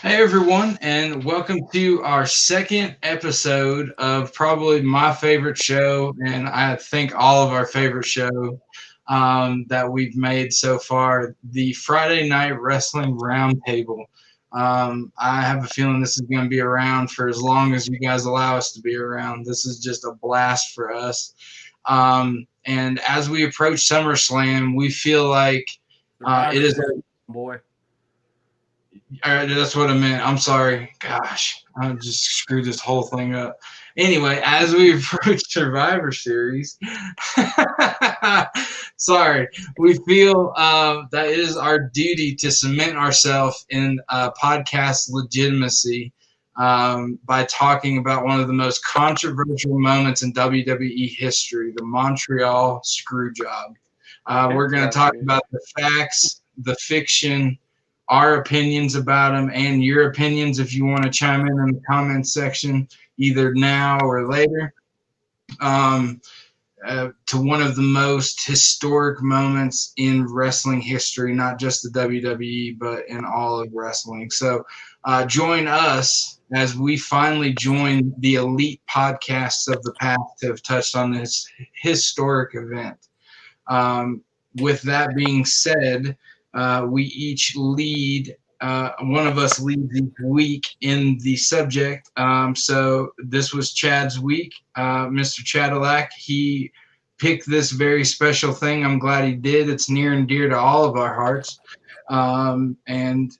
Hey everyone, and welcome to our second episode of probably my favorite show, and I think all of our favorite show that we've made so far, the Friday Night Wrestling Roundtable. I have a feeling this is going to be around for as long as you guys allow us to be around. This is just a blast for us. And as we approach SummerSlam, we feel like it is. Boy. That's what I meant. I'm sorry. Gosh, I just screwed this whole thing up. Anyway, as we approach Survivor Series, sorry, we feel that it is our duty to cement ourselves in podcast legitimacy by talking about one of the most controversial moments in WWE history, the Montreal Screwjob. We're going to talk about the facts, the fiction, our opinions about them, and your opinions if you want to chime in the comments section, either now or later, to one of the most historic moments in wrestling history, not just the WWE, but in all of wrestling. So join us as we finally join the elite podcasts of the past that have touched on this historic event. With that being said, we each lead, one of us leads each week in the subject. So this was Chad's week. Mr. Chadillac, he picked this very special thing. I'm glad he did. It's near and dear to all of our hearts. And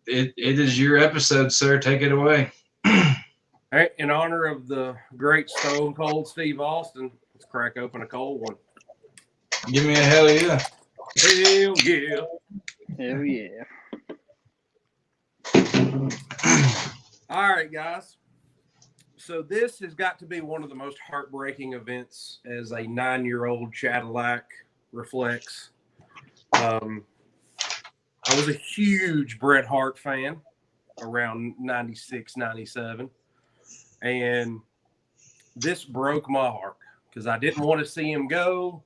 it is your episode, sir. Take it away. Hey, in honor of the great Stone Cold Steve Austin, let's crack open a cold one. Give me a hell yeah. Hell yeah. Hell yeah. All right, guys. So this has got to be one of the most heartbreaking events as a 9-year-old Cadillac reflects. I was a huge Bret Hart fan around 96, 97. And this broke my heart because I didn't want to see him go.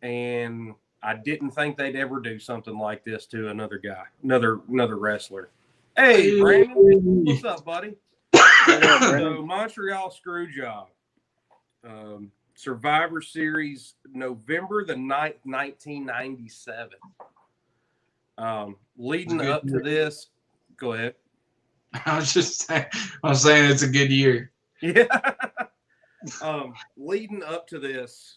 And I didn't think they'd ever do something like this to another guy, another wrestler. Hey, Brandon, what's up, buddy? So, Montreal Screwjob, Survivor Series, November the 9th, 1997. Leading up to this, go ahead. I was saying it's a good year. Yeah. Leading up to this.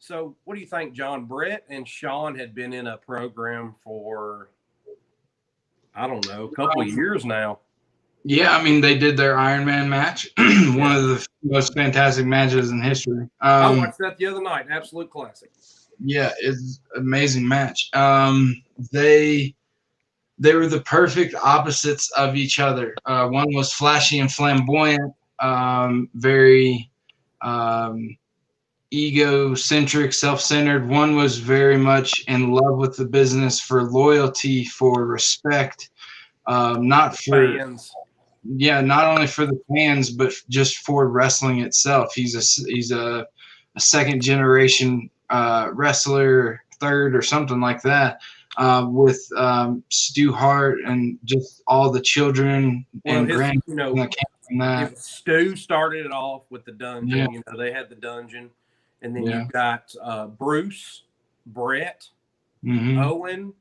So, what do you think, John? Brett and Sean had been in a program for, I don't know, a couple of years now. Yeah, I mean, they did their Iron Man match, one of the most fantastic matches in history. I watched that the other night. Absolute classic. Yeah, it's an amazing match. They were the perfect opposites of each other. One was flashy and flamboyant, very egocentric, self-centered. One was very much in love with the business for loyalty, for respect, not for fans. Yeah, not only for the fans, but just for wrestling itself. He's a second generation wrestler, third or something like that, with Stu Hart and just all the children and grandchildren that came from that. Stu started it off with the dungeon. Yeah. You know, they had the dungeon, and then you've got Bruce, Brett, Owen.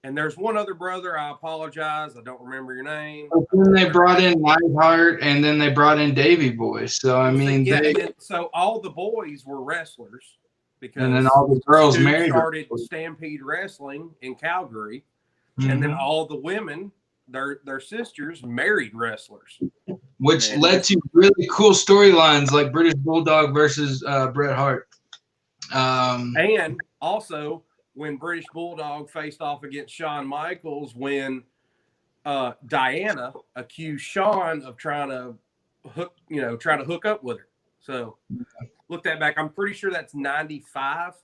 And there's one other brother. I apologize. I don't remember your name. But then they brought in Neidhart, and then they brought in Davey Boy. So, I mean, so all the boys were wrestlers. Because and then all the girls married. Started Stampede Wrestling in Calgary. And then all the women, their sisters, married wrestlers. Which led to really cool storylines like British Bulldog versus Bret Hart. And also, when British Bulldog faced off against Shawn Michaels, when Diana accused Shawn of trying to hook up with her. So look that back. I'm pretty sure that's 95.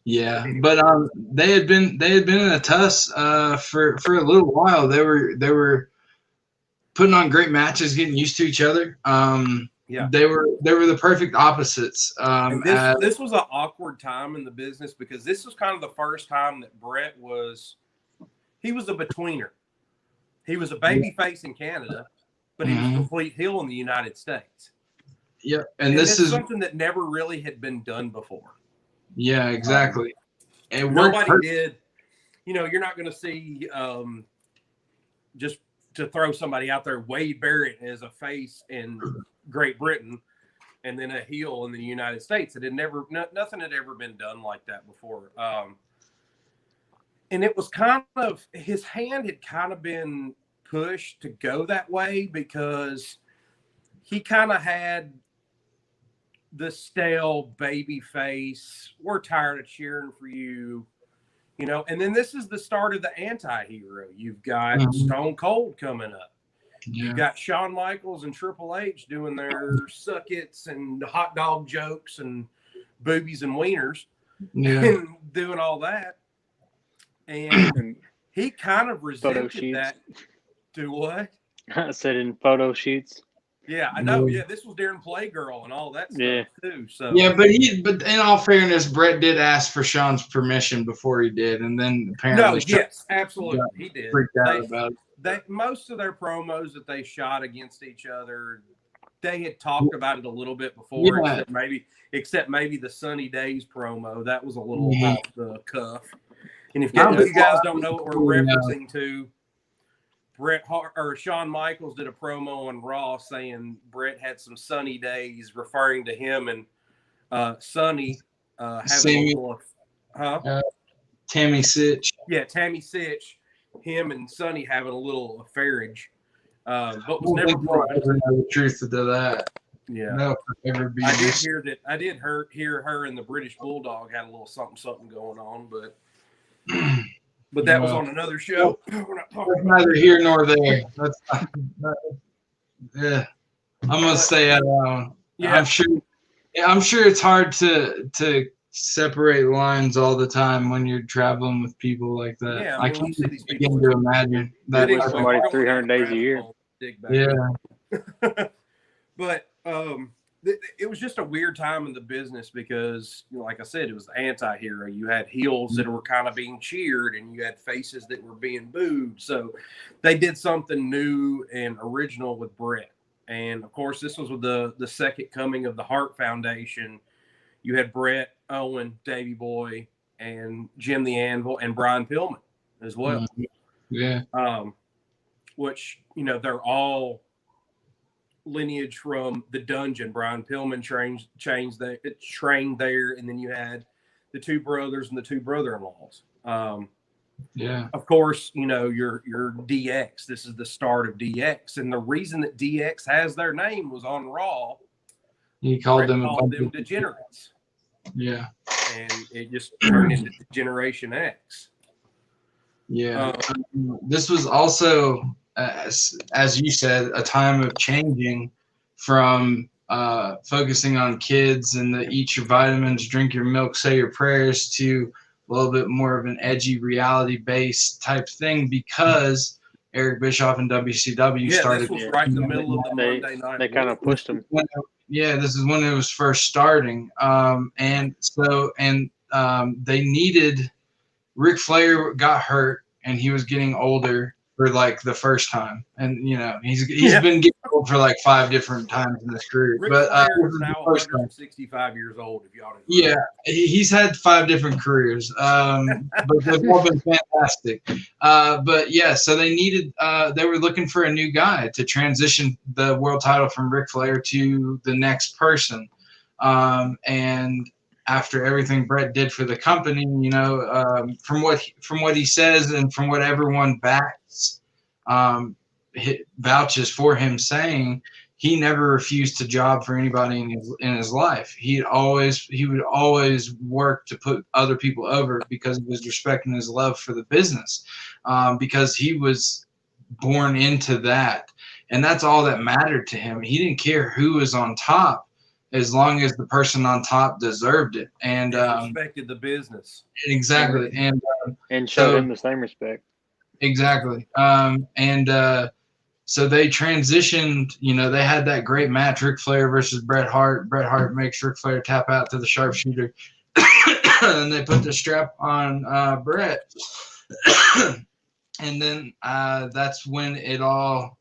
Yeah, but they had been in a tuss for a little while. They were putting on great matches, getting used to each other. They were the perfect opposites. This was an awkward time in the business because this was kind of the first time that Brett was a betweener. He was a baby face in Canada, but he was a complete heel in the United States. Yeah, and this is is something that never really had been done before. Yeah, exactly. And nobody did. You know, you're not going to see just to throw somebody out there, Wade Barrett as a face in Great Britain and then a heel in the United States. It had never, nothing had ever been done like that before. And it was kind of, his hand had kind of been pushed to go that way because he kind of had the stale baby face. We're tired of cheering for you. You know, and then this is the start of the anti-hero. You've got Stone Cold coming up. Yeah. You've got Shawn Michaels and Triple H doing their suck-its and hot dog jokes and boobies and wieners and doing all that. And he kind of resented that. Do what? I said in photo shoots. Yeah, I know. Yeah, this was during Playgirl and all that stuff too. So but in all fairness, Brett did ask for Sean's permission before he did, and then apparently yes, absolutely, he did. Freaked out about it. Most of their promos that they shot against each other, they had talked about it a little bit before, except maybe the Sunny Days promo. That was a little off the cuff. And if you guys don't know what we're referencing to, Bret Hart or Shawn Michaels did a promo on Raw saying Bret had some sunny days, referring to him and Sunny having a little, Tammy Sitch. Yeah, Tammy Sitch, him and Sunny having a little affairage, but was never proven. Know the truth to that. Yeah, no, ever be. I did hear that. I did hear her and the British Bulldog had a little something going on, but. But that was on another show. We're not talking about neither here nor there. That's I'm gonna say I'm sure it's hard to separate lines all the time when you're traveling with people like that. Yeah, I can't begin to imagine that. Somebody 300 days a year. Yeah. But it was just a weird time in the business because, you know, like I said, it was the anti-hero. You had heels that were kind of being cheered and you had faces that were being booed. So they did something new and original with Bret. And, of course, this was with the second coming of the Hart Foundation. You had Bret, Owen, Davey Boy, and Jim the Anvil, and Brian Pillman as well. Yeah. Which, you know, they're all lineage from the Dungeon. Brian Pillman trained there, and then you had the two brothers and the two brother-in-laws. Of course, you know, your DX. This is the start of DX, and the reason that DX has their name was on Raw. He called them degenerates. Yeah, and it just turned into Generation X. Yeah, this was also. As you said, a time of changing from focusing on kids and the eat your vitamins, drink your milk, say your prayers to a little bit more of an edgy reality-based type thing because Eric Bischoff and WCW started. This was right in the middle of the Monday night. They kind of pushed them. Yeah, this is when it was first starting. And they needed – Ric Flair got hurt and he was getting older for like the first time, and you know he's been getting old for like 5 different times in his career. Ric Flair is now 165 years old. If y'all didn't know. He's had 5 different careers, but they've all been fantastic. But yeah, so they needed they were looking for a new guy to transition the world title from Ric Flair to the next person, and after everything Bret did for the company, you know, from what he says and from what everyone backs, vouches for him, saying he never refused to job for anybody in his life. He would always work to put other people over because of his respect and his love for the business, because he was born into that, and that's all that mattered to him. He didn't care who was on top, as long as the person on top deserved it and respected the business. Exactly. And showed him the same respect. Exactly. So they transitioned, you know, they had that great match, Ric Flair versus Bret Hart. Bret Hart makes Ric Flair tap out to the sharpshooter. And they put the strap on Bret. And then that's when it all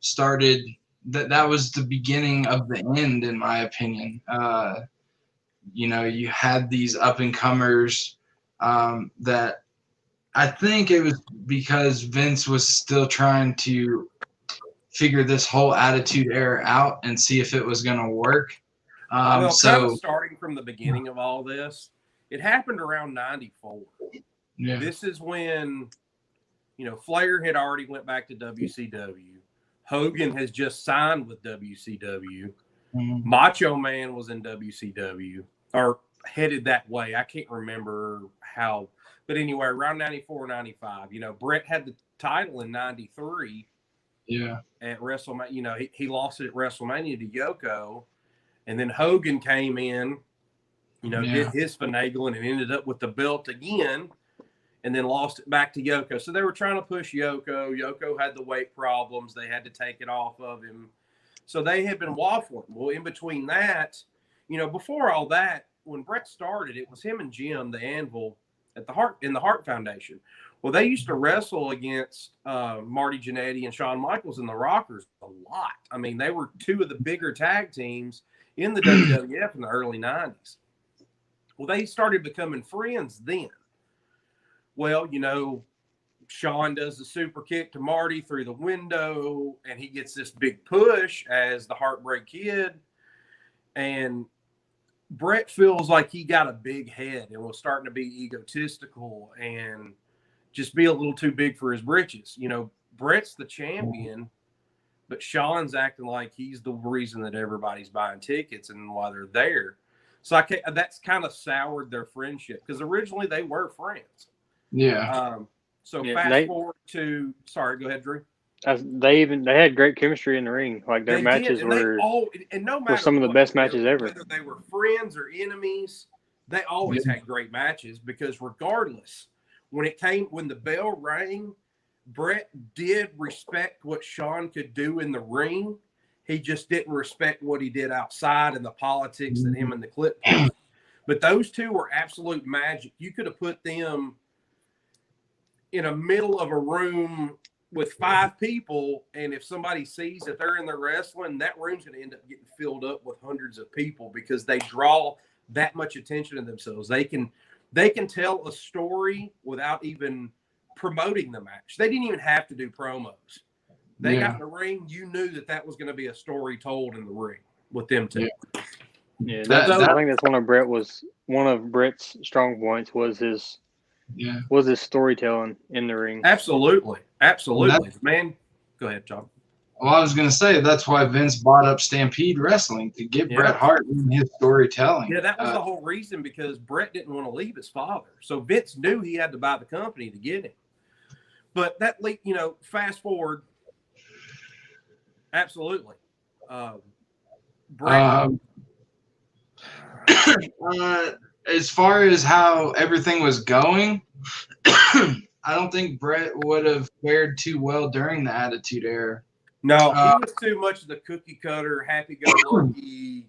started. That was the beginning of the end, in my opinion. You had these up and comers that I think it was because Vince was still trying to figure this whole Attitude Era out and see if it was going to work. Kind of starting from the beginning of all this, it happened around 94. Yeah. This is when, Flair had already went back to WCW. Hogan has just signed with WCW. Mm-hmm. Macho Man was in WCW or headed that way. I can't remember how. But anyway, around 94, 95, Bret had the title in 93. Yeah. At WrestleMania, he lost it at WrestleMania to Yoko. And then Hogan came in, did his finagling and ended up with the belt again and then lost it back to Yoko. So they were trying to push Yoko. Yoko had the weight problems. They had to take it off of him. So they had been waffling. Well, in between that, before all that, when Bret started, it was him and Jim, the Anvil, in the Hart Foundation. Well, they used to wrestle against Marty Jannetty and Shawn Michaels and the Rockers a lot. I mean, they were two of the bigger tag teams in the WWF in the early 90s. Well, they started becoming friends then. Well, Shawn does the super kick to Marty through the window, and he gets this big push as the Heartbreak Kid. And Bret feels like he got a big head and was starting to be egotistical and just be a little too big for his britches. Bret's the champion, but Shawn's acting like he's the reason that everybody's buying tickets and why they're there. So that's kind of soured their friendship because originally they were friends. Yeah. Fast forward to, sorry, go ahead, Drew. They had great chemistry in the ring. Like their matches were some of the best matches ever. Whether they were friends or enemies, they always had great matches because regardless, when the bell rang, Bret did respect what Shawn could do in the ring. He just didn't respect what he did outside and the politics that him and the Clip. But those two were absolute magic. You could have put them in the middle of a room with 5 people, and if somebody sees that they're in the wrestling, that room's going to end up getting filled up with hundreds of people because they draw that much attention to themselves. They can tell a story without even promoting the match. They didn't even have to do promos. They got in the ring. You knew that was going to be a story told in the ring with them two. Yeah, I think that's one of Bret's strong points was his storytelling in the ring. Absolutely. Man, go ahead, John. Well, I was going to say that's why Vince bought up Stampede Wrestling to get Bret Hart in his storytelling. Yeah, that was the whole reason because Bret didn't want to leave his father. So Vince knew he had to buy the company to get him. But that, fast forward, absolutely. Bret. As far as how everything was going, I don't think Bret would have fared too well during the Attitude Era. No, he was too much of the cookie cutter, happy-go-lucky.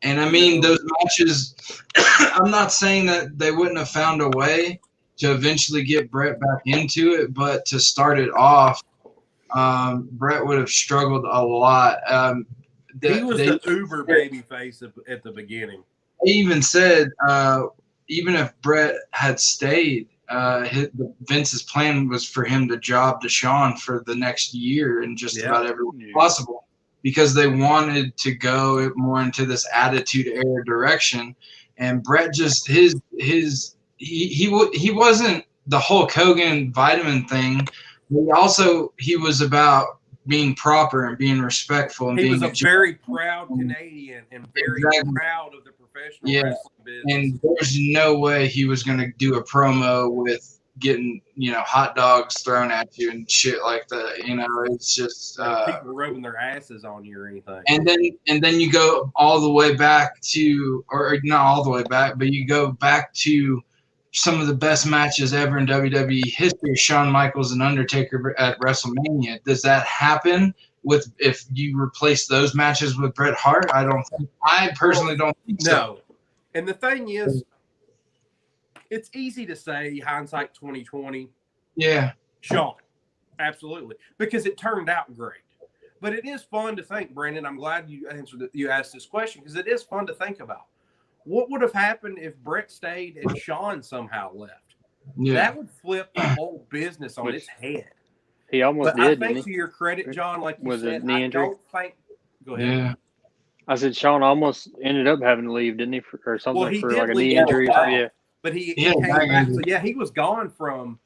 And I mean, those matches, I'm not saying that they wouldn't have found a way to eventually get Bret back into it, but to start it off, Bret would have struggled a lot. He was the uber baby face at the beginning. They even said, even if Bret had stayed, Vince's plan was for him to job to Shawn for the next year and just about everyone possible because they wanted to go more into this Attitude Era direction. And Bret just he wasn't the Hulk Hogan vitamin thing. He was about being proper and being respectful and he being was a very proud Canadian and very proud of the professional wrestling business. And there's no way he was going to do a promo with getting hot dogs thrown at you and shit like that. It's just people rubbing their asses on you or anything. And then you go all the way back to, or not all the way back, but you go back to some of the best matches ever in WWE history, Shawn Michaels and Undertaker at WrestleMania. Does that happen if you replace those matches with Bret Hart? I personally don't think so. No. And the thing is, it's easy to say hindsight 2020. Yeah. Shawn, absolutely, because it turned out great. But it is fun to think, Brandon. I'm glad you asked this question, because it is fun to think about. What would have happened if Bret stayed and Shawn somehow left? Yeah. That would flip the whole business on its head. He almost but did. I think, to your credit, John, like you said, knee injury? Don't think. Go ahead. Yeah. I said Shawn almost ended up having to leave, didn't he, or something, well, he for did like a knee injury? Yeah. But he came back. So, yeah, he was gone from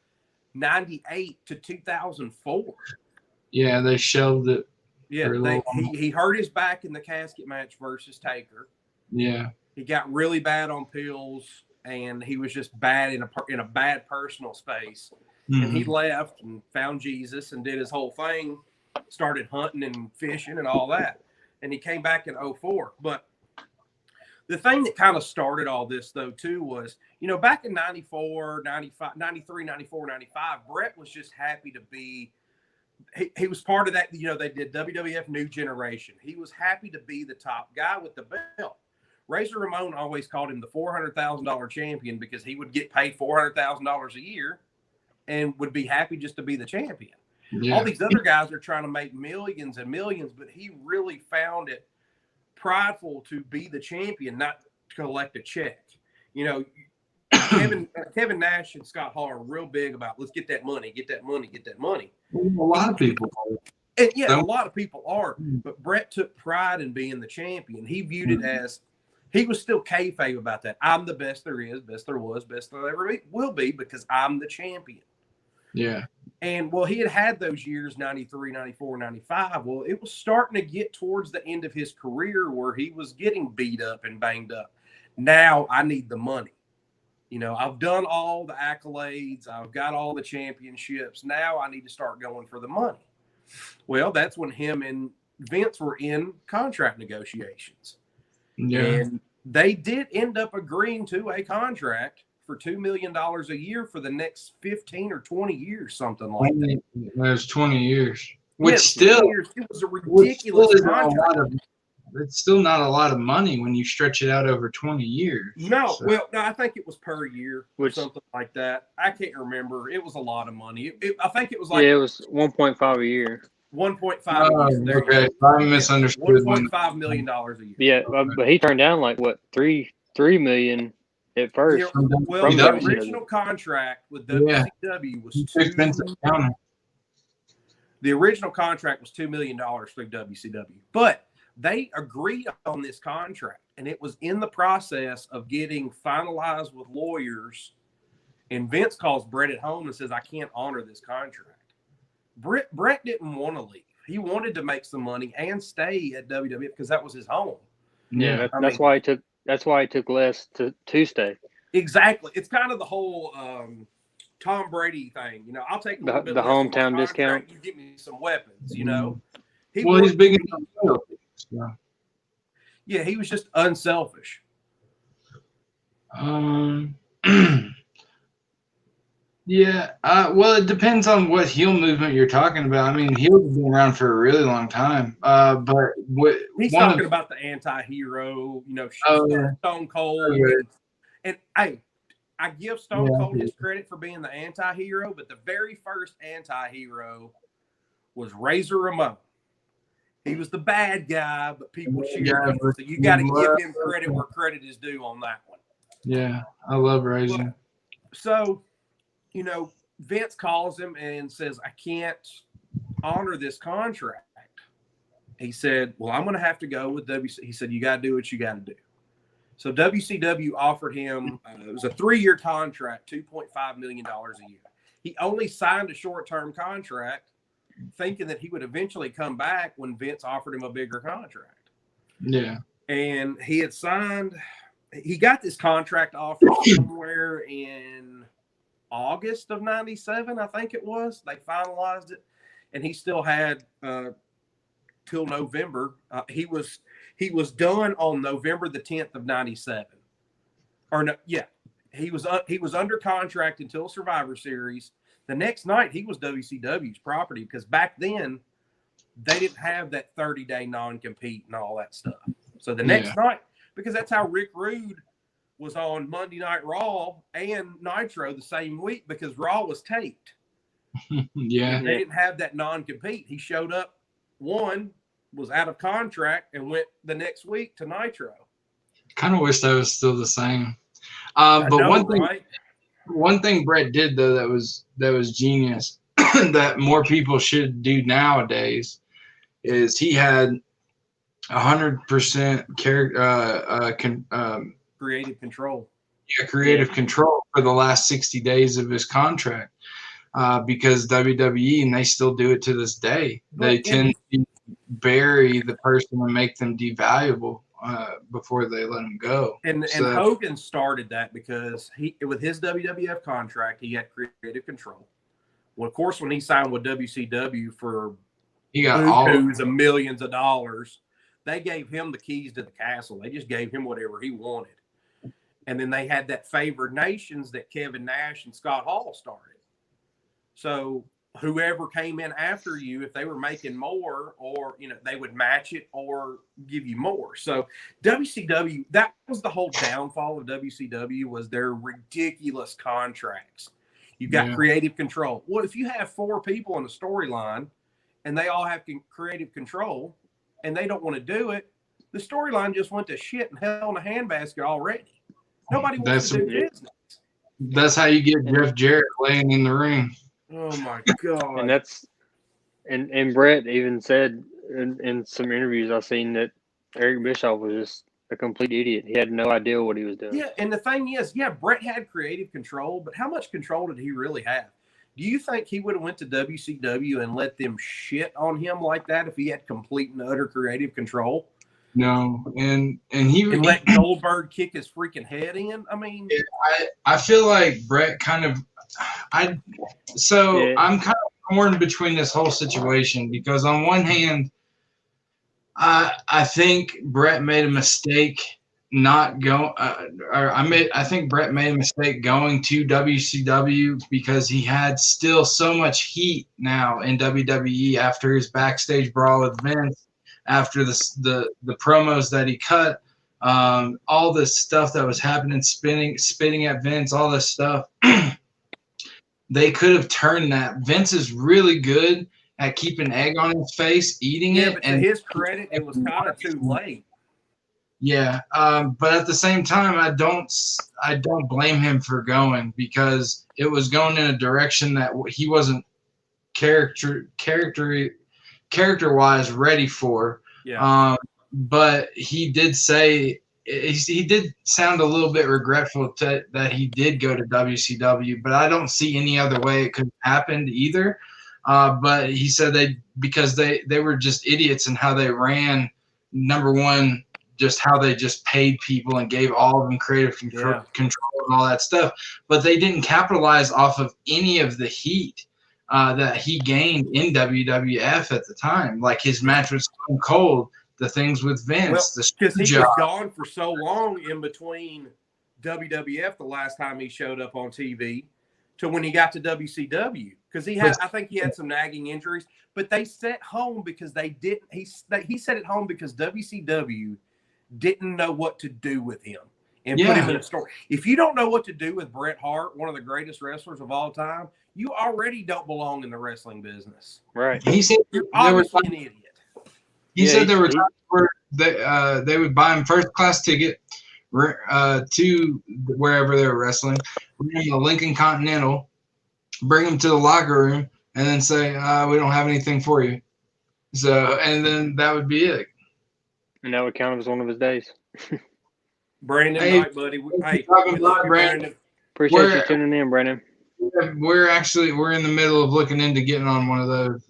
98 to 2004. Yeah, they shelved it. Yeah, he hurt his back in the casket match versus Taker. Yeah. He got really bad on pills, and he was just bad in a bad personal space. Mm-hmm. And he left and found Jesus and did his whole thing, started hunting and fishing and all that. And he came back in 2004. But the thing that kind of started all this, though, too, was, back in 94, 95, 93, 94, 95, Bret was just happy to be – he was part of that. They did WWF New Generation. He was happy to be the top guy with the belt. Razor Ramon always called him the $400,000 champion because he would get paid $400,000 a year and would be happy just to be the champion. Yeah. All these other guys are trying to make millions and millions, but he really found it prideful to be the champion, not to collect a check. Kevin Nash and Scott Hall are real big about, let's get that money, get that money, get that money. A lot of people are. And yeah, a lot of people are. But Bret took pride in being the champion. He viewed it as, he was still kayfabe about that. I'm the best there is, best there was, best there ever will be, because I'm the champion. Yeah. And, well, he had those years, 93, 94, 95. Well, it was starting to get towards the end of his career where he was getting beat up and banged up. Now I need the money. I've done all the accolades. I've got all the championships. Now I need to start going for the money. Well, that's when him and Vince were in contract negotiations. Yeah. And they did end up agreeing to a contract for $2 million a year for the next 15 or 20 years, something like that. It was 20 years. Which it was a ridiculous contract. It's still not a lot of money when you stretch it out over 20 years. No, so. Well, no, I think it was per year or something like that. I can't remember. It was a lot of money. I think it was like... Yeah, it was 1.5 a year. 1.5 years. Okay, I misunderstood. $1.5 million a year. Yeah, but he turned down like, what, $3 million at first. Well, the original contract with WCW was the original contract was $2 million through WCW. But they agreed on this contract, and it was in the process of getting finalized with lawyers. And Vince calls Bret at home and says, I can't honor this contract. Bret didn't want to leave. He wanted to make some money and stay at WWF because that was his home. Yeah, that's why he took less to stay. Exactly. It's kind of the whole Tom Brady thing. I'll take a little bit the hometown discount. You give me some weapons, He's big enough. Yeah, he was just unselfish. Yeah. Well, it depends on what heel movement you're talking about. I mean, heels have been around for a really long time. But he's talking about the anti-hero, Stone Cold. And I give Stone Cold his credit for being the anti-hero, but the very first anti-hero was Razor Ramon. He was the bad guy, but people cheered him. So you got to give him credit where credit is due on that one. Yeah, I love Razor. So, Vince calls him and says, I can't honor this contract. He said, well, I'm going to have to go with WC. He said, you got to do what you got to do. So WCW offered him, it was a 3-year contract, $2.5 million a year. He only signed a short-term contract thinking that he would eventually come back when Vince offered him a bigger contract. Yeah. And he got this contract offer somewhere in August of 97, I think it was. They finalized it. And he still had till November. He was done on November the 10th of 97. Or no, yeah. He was under contract until Survivor Series. The next night, he was WCW's property because back then, they didn't have that 30-day non-compete and all that stuff. So the next night, because that's how Rick Rude was on Monday Night Raw and Nitro the same week because Raw was taped. Yeah. They didn't have that non-compete. He showed up, won, was out of contract, and went the next week to Nitro. Kind of wish that was still the same. But one thing Brett did though that was genius that more people should do nowadays is he had 100% creative control. Yeah, creative control for the last 60 days of his contract. Because WWE, and they still do it to this day, they tend to bury the person and make them devaluable before they let them go. And Hogan started that because with his WWF contract, he had creative control. Well, of course, when he signed with WCW for he got all of millions of dollars, they gave him the keys to the castle. They just gave him whatever he wanted. And then they had that favored nations that Kevin Nash and Scott Hall started. So whoever came in after you, if they were making more, or they would match it or give you more. So WCW, that was the whole downfall of WCW, was their ridiculous contracts. You've got creative control. Well, if you have 4 people in a storyline and they all have creative control and they don't want to do it, the storyline just went to shit and hell in a handbasket already. Nobody wants to do business. That's how you get Jeff Jarrett laying in the ring. Oh my God. And that's and Brett even said in some interviews I've seen that Eric Bischoff was just a complete idiot. He had no idea what he was doing. Yeah, and the thing is, Brett had creative control, but how much control did he really have? Do you think he would have went to WCW and let them shit on him like that if he had complete and utter creative control? No, and he let Goldberg kick his freaking head in. I mean, I feel like Brett kind of I'm kind of torn between this whole situation, because on one hand, I think Brett made a mistake not going. I think Brett made a mistake going to WCW because he had still so much heat now in WWE after his backstage brawl with Vince, after the promos that he cut, all this stuff that was happening, spitting at Vince, all this stuff. They could have turned that. Vince is really good at keeping egg on his face, eating it. But to his credit, it was kind of too late. Yeah, but at the same time, I don't blame him for going, because it was going in a direction that he wasn't character-wise ready for. Yeah. But he did say. He did sound a little bit regretful that he did go to WCW, but I don't see any other way it could have happened either. But he said because they were just idiots in how they ran. Number one, just how they just paid people and gave all of them creative control and all that stuff. But they didn't capitalize off of any of the heat that he gained in WWF at the time. Like his match was so cold. The things with Vince, because he was gone for so long in between WWF the last time he showed up on TV to when he got to WCW, because I think he had some nagging injuries, but they sat home because they didn't. He sat at home because WCW didn't know what to do with him and put him in a story. If you don't know what to do with Bret Hart, one of the greatest wrestlers of all time, you already don't belong in the wrestling business. Right? He said you're obviously an idiot. He said there were times where they would buy him first class ticket to wherever they were wrestling, bring him the Lincoln Continental, bring him to the locker room, and then say, "We don't have anything for you." So, and then that would be it. And that would count as one of his days. Brandon, night, buddy. Hey, Brandon. Appreciate you tuning in, Brandon. We're in the middle of looking into getting on one of those.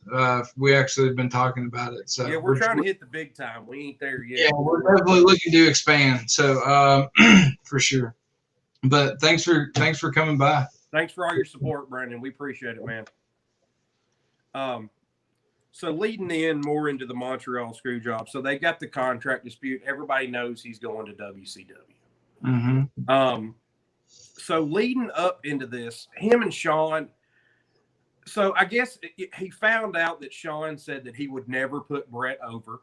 We actually have been talking about it. So we're trying to hit the big time. We ain't there yet. Yeah, we're definitely looking to expand. So for sure. But thanks for coming by. Thanks for all your support, Brandon. We appreciate it, man. So leading in more into the Montreal Screwjob. So they got the contract dispute. Everybody knows he's going to WCW. Mm-hmm. So leading up into this, him and Sean, so I guess he found out that Sean said that he would never put Brett over.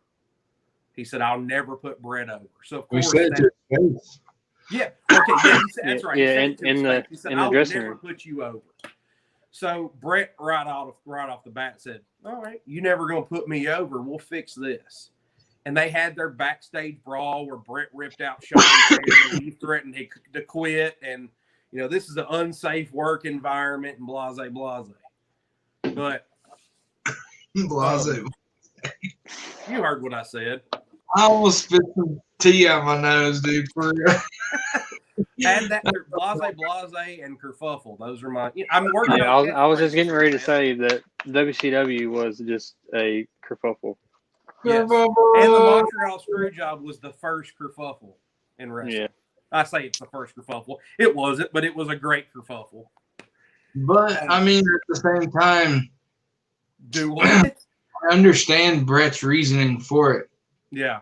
He said, "I'll never put Brett over." So of course, that's right. Yeah, He said, in the "I would dressing never room. put you over." So Brett right off the bat said, "All right, you never gonna put me over. We'll fix this." And they had their backstage brawl where Brett ripped out Sean's hair and he threatened to quit. And, this is an unsafe work environment and blase, blase. But blase. You heard what I said. I almost spit some tea out my nose, dude. For real. Add that blase, and kerfuffle. Those are my. I'm working. Yeah, I was just getting ready to say that WCW was just a kerfuffle. Yes. And the Montreal Screwjob was the first kerfuffle in wrestling. Yeah. I say it's the first kerfuffle. It wasn't, but it was a great kerfuffle. But I mean, at the same time, do what? I understand Brett's reasoning for it. Yeah.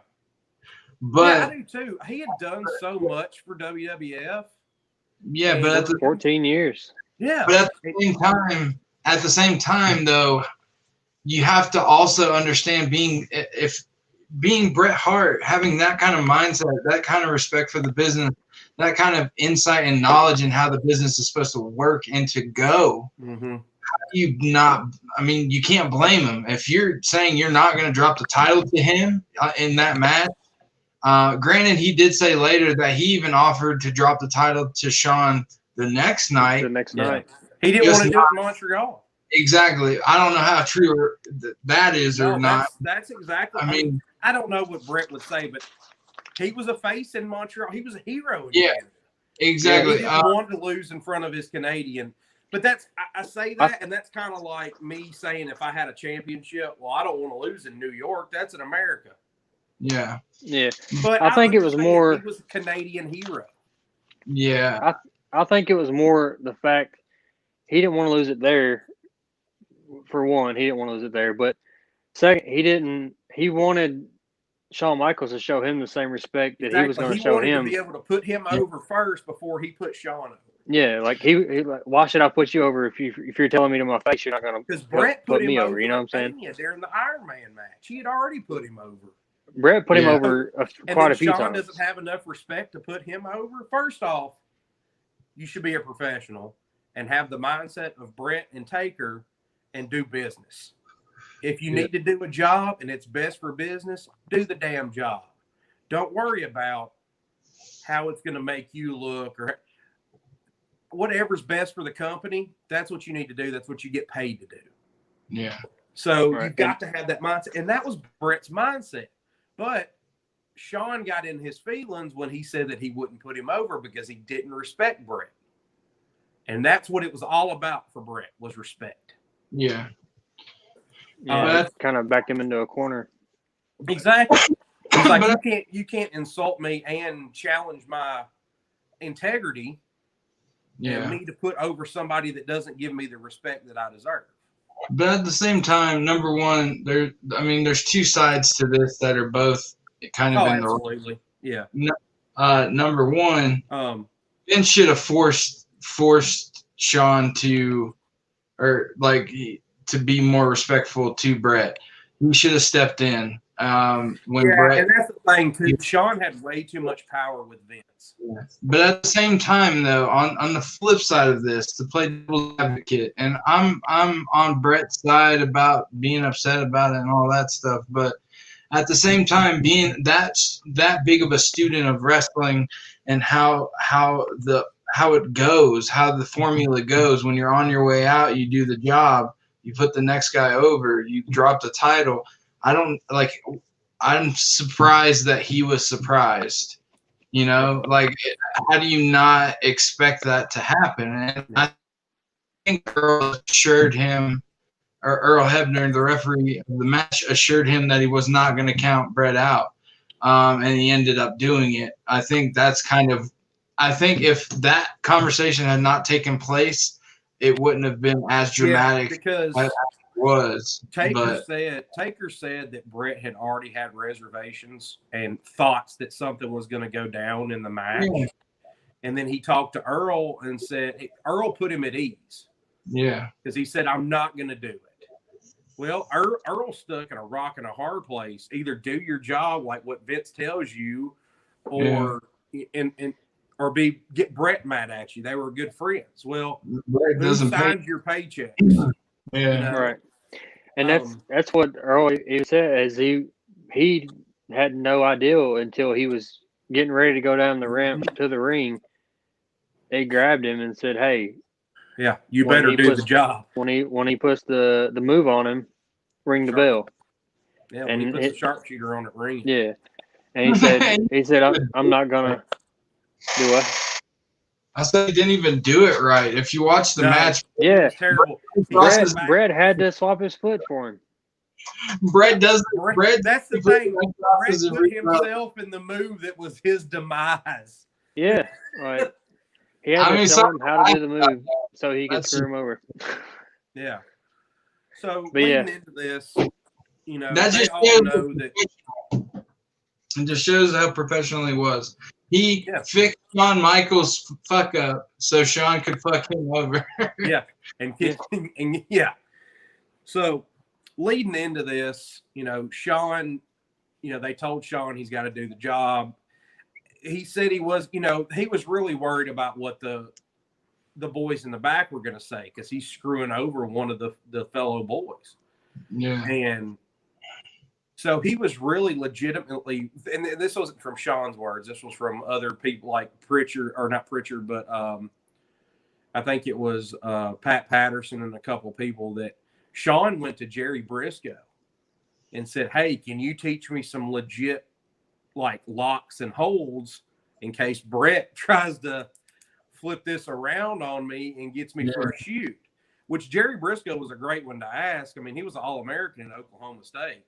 But I do too. He had done so much for WWF. Yeah, but at the 14 years. Yeah. But at the same time though, you have to also understand being Bret Hart, having that kind of mindset, that kind of respect for the business, that kind of insight and knowledge in how the business is supposed to work and to go. Mm-hmm. You can't blame him. If you're saying you're not going to drop the title to him in that match, granted, he did say later that he even offered to drop the title to Shawn the next night. He didn't want to do it in Montreal. Exactly. I don't know how true that is or not. That's exactly. I mean, I don't know what Brett would say, but he was a face in Montreal. He was a hero. Exactly. He didn't want to lose in front of his Canadian. But I say that, and that's kind of like me saying if I had a championship, well, I don't want to lose in New York. That's in America. Yeah. Yeah. But I think it was more. He was a Canadian hero. Yeah. I think it was more the fact he didn't want to lose it there. For one, he didn't want to lose it there. But second, he wanted Shawn Michaels to show him the same respect that he was going to show him. He wanted to be able to put him over first before he put Shawn over. Yeah, like he like, why should I put you over if you're telling me to my face you're not going to? Because Brett put me over. You know what I'm saying? During the Iron Man match, he had already put him over. Brett put him over quite a few times. Shawn doesn't have enough respect to put him over. First off, you should be a professional and have the mindset of Brett and Taker and do business. If you need to do a job and it's best for business, do the damn job. Don't worry about how it's going to make you look or whatever's best for the company. That's what you need to do. That's what you get paid to do. Yeah. So you've got to have that mindset. And that was Brett's mindset. But Shawn got in his feelings when he said that he wouldn't put him over because he didn't respect Brett. And that's what it was all about for Brett, was respect. Yeah. That kind of backed him into a corner. Exactly. He's like, you can't insult me and challenge my integrity and me to put over somebody that doesn't give me the respect that I deserve. But at the same time, number one, there's two sides to this that are both kind of in absolutely. Yeah. Number one, Vince should have forced Shawn to be more respectful to Brett. He should have stepped in. Brett, and that's the thing too. Shawn had way too much power with Vince. Yeah. But at the same time, though, on the flip side of this, to play devil's advocate, and I'm on Brett's side about being upset about it and all that stuff. But at the same time, being that big of a student of wrestling and how it goes, how the formula goes, when you're on your way out, you do the job, you put the next guy over, you drop the title. I'm surprised that he was surprised. How do you not expect that to happen? And I think Earl Hebner, the referee of the match, assured him that he was not going to count Brett out. And he ended up doing it. I think if that conversation had not taken place, it wouldn't have been as dramatic because as it was. Taker said that Brett had already had reservations and thoughts that something was going to go down in the match. Yeah. And then he talked to Earl and said, Earl put him at ease. Yeah. Because he said, I'm not going to do it. Well, Earl's stuck in a rock and a hard place. Either do your job like what Vince tells you, or and or get Brett mad at you. They were good friends. Well, Brett who doesn't signs your paychecks? Yeah. You know? Right. And that's what Earl he said, is he had no idea until he was getting ready to go down the ramp to the ring. They grabbed him and said, "Hey, yeah, you better do the job." When he puts the move on him, ring the bell. Yeah, when he puts the sharpshooter on it, ring it. Yeah, and he said, I'm not gonna do what? I said he didn't even do it right. If you watch the match, yeah, it was terrible. Brett had to swap his foot for him. Brett does. Brett. That's the thing. Brett put himself in the move that was his demise. Yeah, right. He had to tell him how to do the move so he could screw him over. Yeah. So leading into this, you know, that they all know that. It just shows how professional he was. He fixed Shawn Michaels' fuck up so Shawn could fuck him over. Yeah. And yeah. So leading into this, you know, Shawn, you know, they told Shawn he's got to do the job. He said he was, you know, he was really worried about what the boys in the back were going to say, because he's screwing over one of the fellow boys. Yeah. And so he was really legitimately, and this wasn't from Shawn's words. This was from other people like Pritchard, or not Pritchard, but I think it was Pat Patterson and a couple people, that Shawn went to Jerry Briscoe and said, "Hey, can you teach me some legit like locks and holds in case Brett tries to flip this around on me and gets me for a shoot?" Which Jerry Briscoe was a great one to ask. I mean, he was an All-American in Oklahoma State.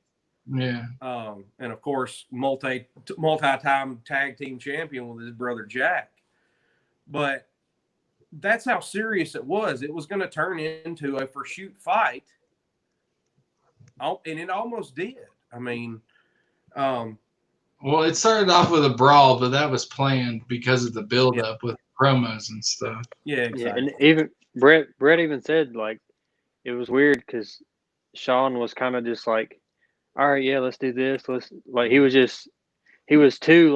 Yeah. And of course, multi-time tag team champion with his brother Jack. But that's how serious it was. It was going to turn into a for shoot fight. And it almost did. I mean, well, it started off with a brawl, but that was planned because of the build-up with promos and stuff. Yeah, exactly. Yeah, and even Brett even said, like, it was weird because Shawn was kind of just like, "All right, yeah, let's do this." He was too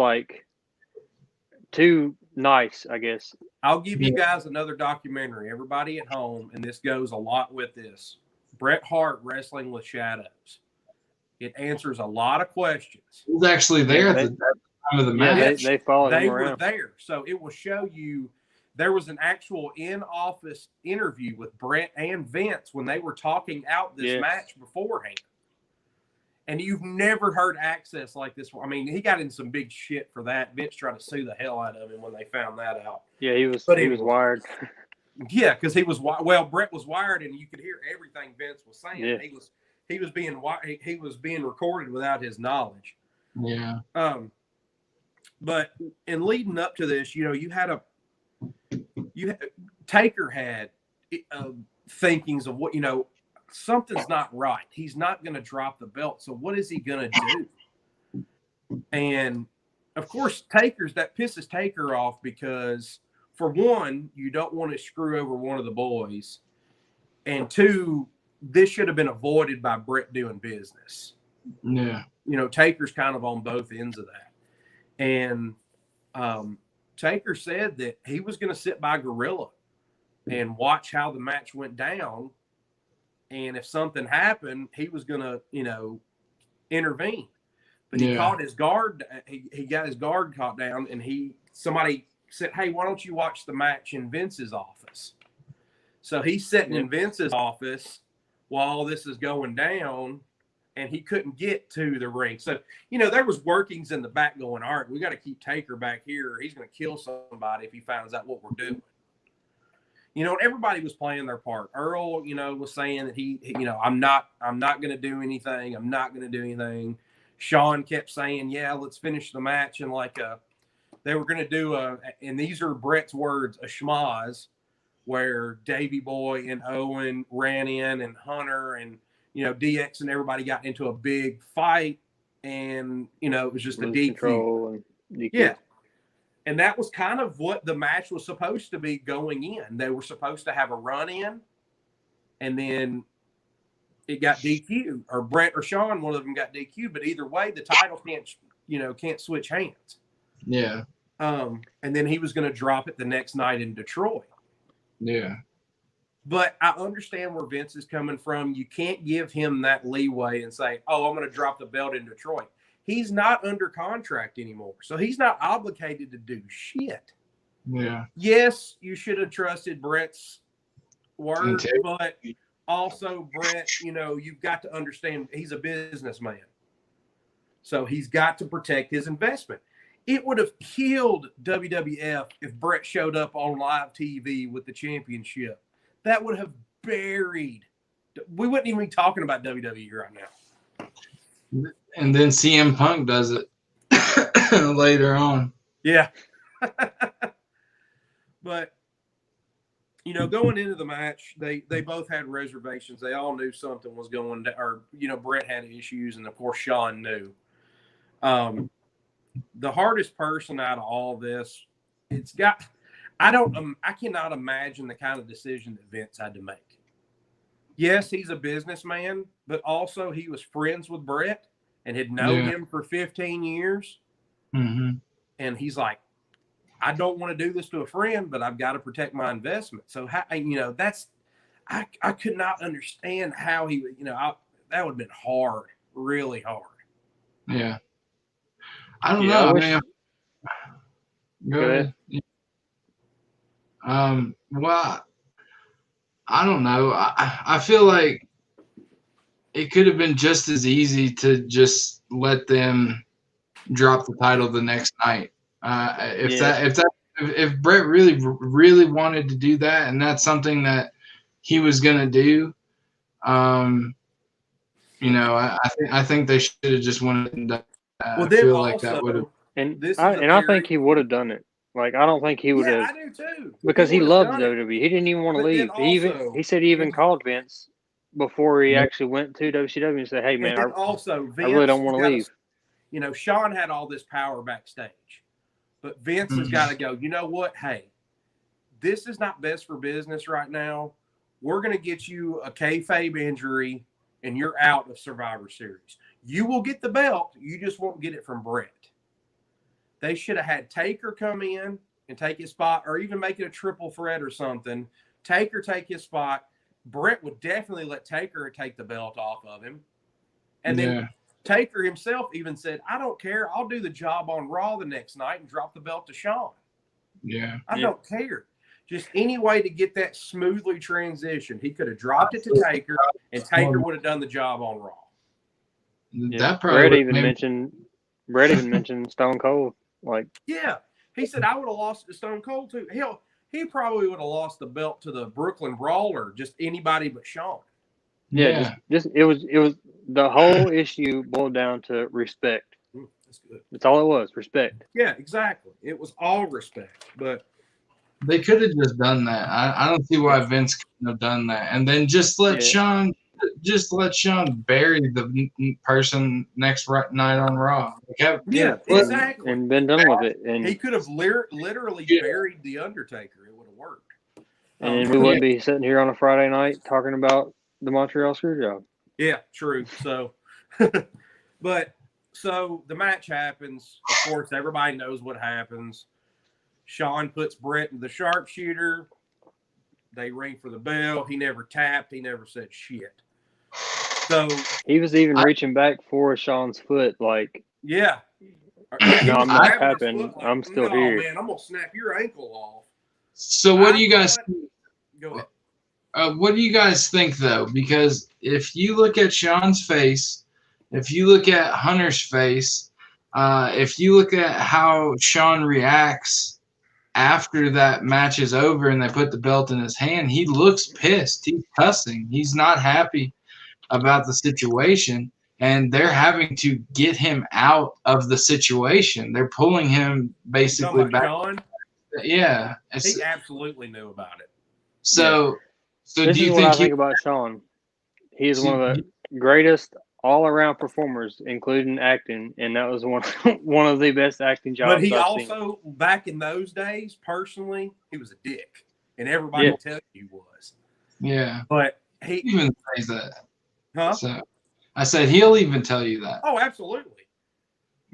nice, I guess. I'll give you guys another documentary, everybody at home, and this goes a lot with this. Bret Hart Wrestling with Shadows. It answers a lot of questions. He was actually there at the time of the match. They followed him They around. were there. So it will show you there was an actual in-office interview with Bret and Vince when they were talking out this match beforehand. And you've never heard access like this. I mean, he got in some big shit for that. Vince tried to sue the hell out of him when they found that out. Yeah, he was wired. Yeah, because he was Bret was wired, and you could hear everything Vince was saying. Yeah. He was being recorded without his knowledge. Yeah. But in leading up to this, you know, Taker had thinkings of what, you know, something's not right. He's not going to drop the belt. So what is he going to do? And of course, that pisses Taker off because, for one, you don't want to screw over one of the boys. And two, this should have been avoided by Bret doing business. Yeah. You know, Taker's kind of on both ends of that. And Taker said that he was going to sit by Gorilla and watch how the match went down. And if something happened, he was going to, you know, intervene. But he caught his guard. He got his guard caught down, and somebody said, "Hey, why don't you watch the match in Vince's office?" So he's sitting in Vince's office while all this is going down, and he couldn't get to the ring. So, you know, there was workings in the back going, all right, we got to keep Taker back here, or he's going to kill somebody if he finds out what we're doing. You know, everybody was playing their part. Earl, you know, was saying that he you know, I'm not going to do anything. I'm not going to do anything. Shawn kept saying, yeah, let's finish the match. And like they were going to do and these are Bret's words, a schmoz, where Davey Boy and Owen ran in, and Hunter and, you know, DX and everybody got into a big fight, and, you know, it was just a DQ. Yeah. And that was kind of what the match was supposed to be going in. They were supposed to have a run in, and then it got DQ, or Bret or Shawn, one of them got DQ. But either way, the title can't switch hands. Yeah. And then he was going to drop it the next night in Detroit. Yeah. But I understand where Vince is coming from. You can't give him that leeway and say, oh, I'm going to drop the belt in Detroit. He's not under contract anymore. So he's not obligated to do shit. Yeah. Yes, you should have trusted Brett's word, but also Brett, you've got to understand he's a businessman. So he's got to protect his investment. It would have killed WWF if Brett showed up on live TV with the championship. That would have buried. We wouldn't even be talking about WWE right now. And then CM Punk does it later on. Yeah. But, going into the match, they both had reservations. They all knew something was going to, or, Brett had issues, and of course Shawn knew. The hardest person out of all this, I cannot imagine the kind of decision that Vince had to make. Yes, he's a businessman, but also he was friends with Brett and had known him for 15 years. Mm-hmm. And he's like, I don't want to do this to a friend, but I've got to protect my investment. So, I could not understand how he, that would have been hard, really hard. Yeah. I don't know, man. Go ahead. Well, I don't know. I feel like it could have been just as easy to just let them drop the title the next night. If Brett really wanted to do that, and that's something that he was gonna do, I think they should have just went and done that. Well, I feel like that would have. I think he would have done it. Like, I don't think he would have. I do too. Because he loves WWE. He didn't even want to leave. He said he even called Vince before he actually went to WCW and said, "Hey, man, I really don't want to leave." Shawn had all this power backstage, but Vince has got to go, you know what? Hey, this is not best for business right now. We're going to get you a kayfabe injury, and you're out of Survivor Series. You will get the belt. You just won't get it from Brett. They should have had Taker come in and take his spot, or even make it a triple threat or something. Taker take his spot. Brett would definitely let Taker take the belt off of him. And then Taker himself even said, I don't care. I'll do the job on Raw the next night and drop the belt to Shawn. Yeah. I don't care. Just any way to get that smoothly transitioned. He could have dropped it to Taker, and Taker would have done the job on Raw. Yeah. Brett even mentioned Stone Cold. He said I would have lost it to Stone Cold too. Hell, he probably would have lost the belt to the Brooklyn Brawler, just anybody but Shawn. Yeah. Just it was the whole issue boiled down to respect. That's good. That's all it was, respect. Yeah, exactly. It was all respect, but they could have just done that. I don't see why Vince couldn't have done that, and then just let Shawn bury the person next night on Raw. Exactly. And been done with it. And he could have literally buried the Undertaker. It would have worked. And we wouldn't be sitting here on a Friday night talking about the Montreal Screwjob. Yeah, true. So, so the match happens. Of course, everybody knows what happens. Shawn puts Brett in the sharpshooter. They ring for the bell. He never tapped. He never said shit. So he was even reaching back for Shawn's foot, like, no, I'm not tapping. I'm still here. Man, I'm gonna snap your ankle off. So what do you guys? Go ahead. What do you guys think though? Because if you look at Shawn's face, if you look at Hunter's face, if you look at how Shawn reacts after that match is over and they put the belt in his hand, he looks pissed. He's cussing. He's not happy about the situation, and they're having to get him out of the situation. They're pulling him basically back. Shawn? Yeah. He absolutely knew about it. So this do you is think what I think about Shawn? He is one of the greatest all-around performers, including acting, and that was one of the best acting jobs. But he I've also, seen. Back in those days, personally, he was a dick, and everybody will tell you he was. Yeah, but he even says that. Huh? So I said he'll even tell you that. Oh, absolutely.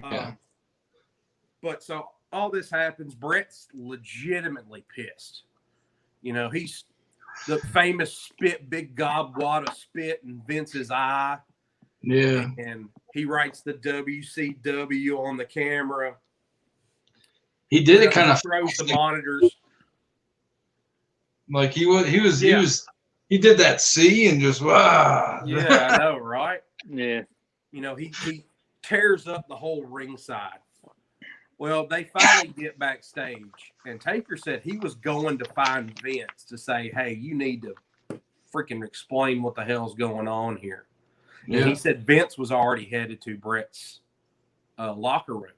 Yeah. But so all this happens. Brett's legitimately pissed. You know, he's the famous spit, big gobwad of spit in Vince's eye. Yeah. And he writes the WCW on the camera. He did it kind of throws the monitors. Like he did that C and just wow. Yeah, I know, right? Yeah. You know, he tears up the whole ringside. Well, they finally get backstage, and Taker said he was going to find Vince to say, hey, you need to freaking explain what the hell's going on here. Yeah. And he said Vince was already headed to Brett's locker room.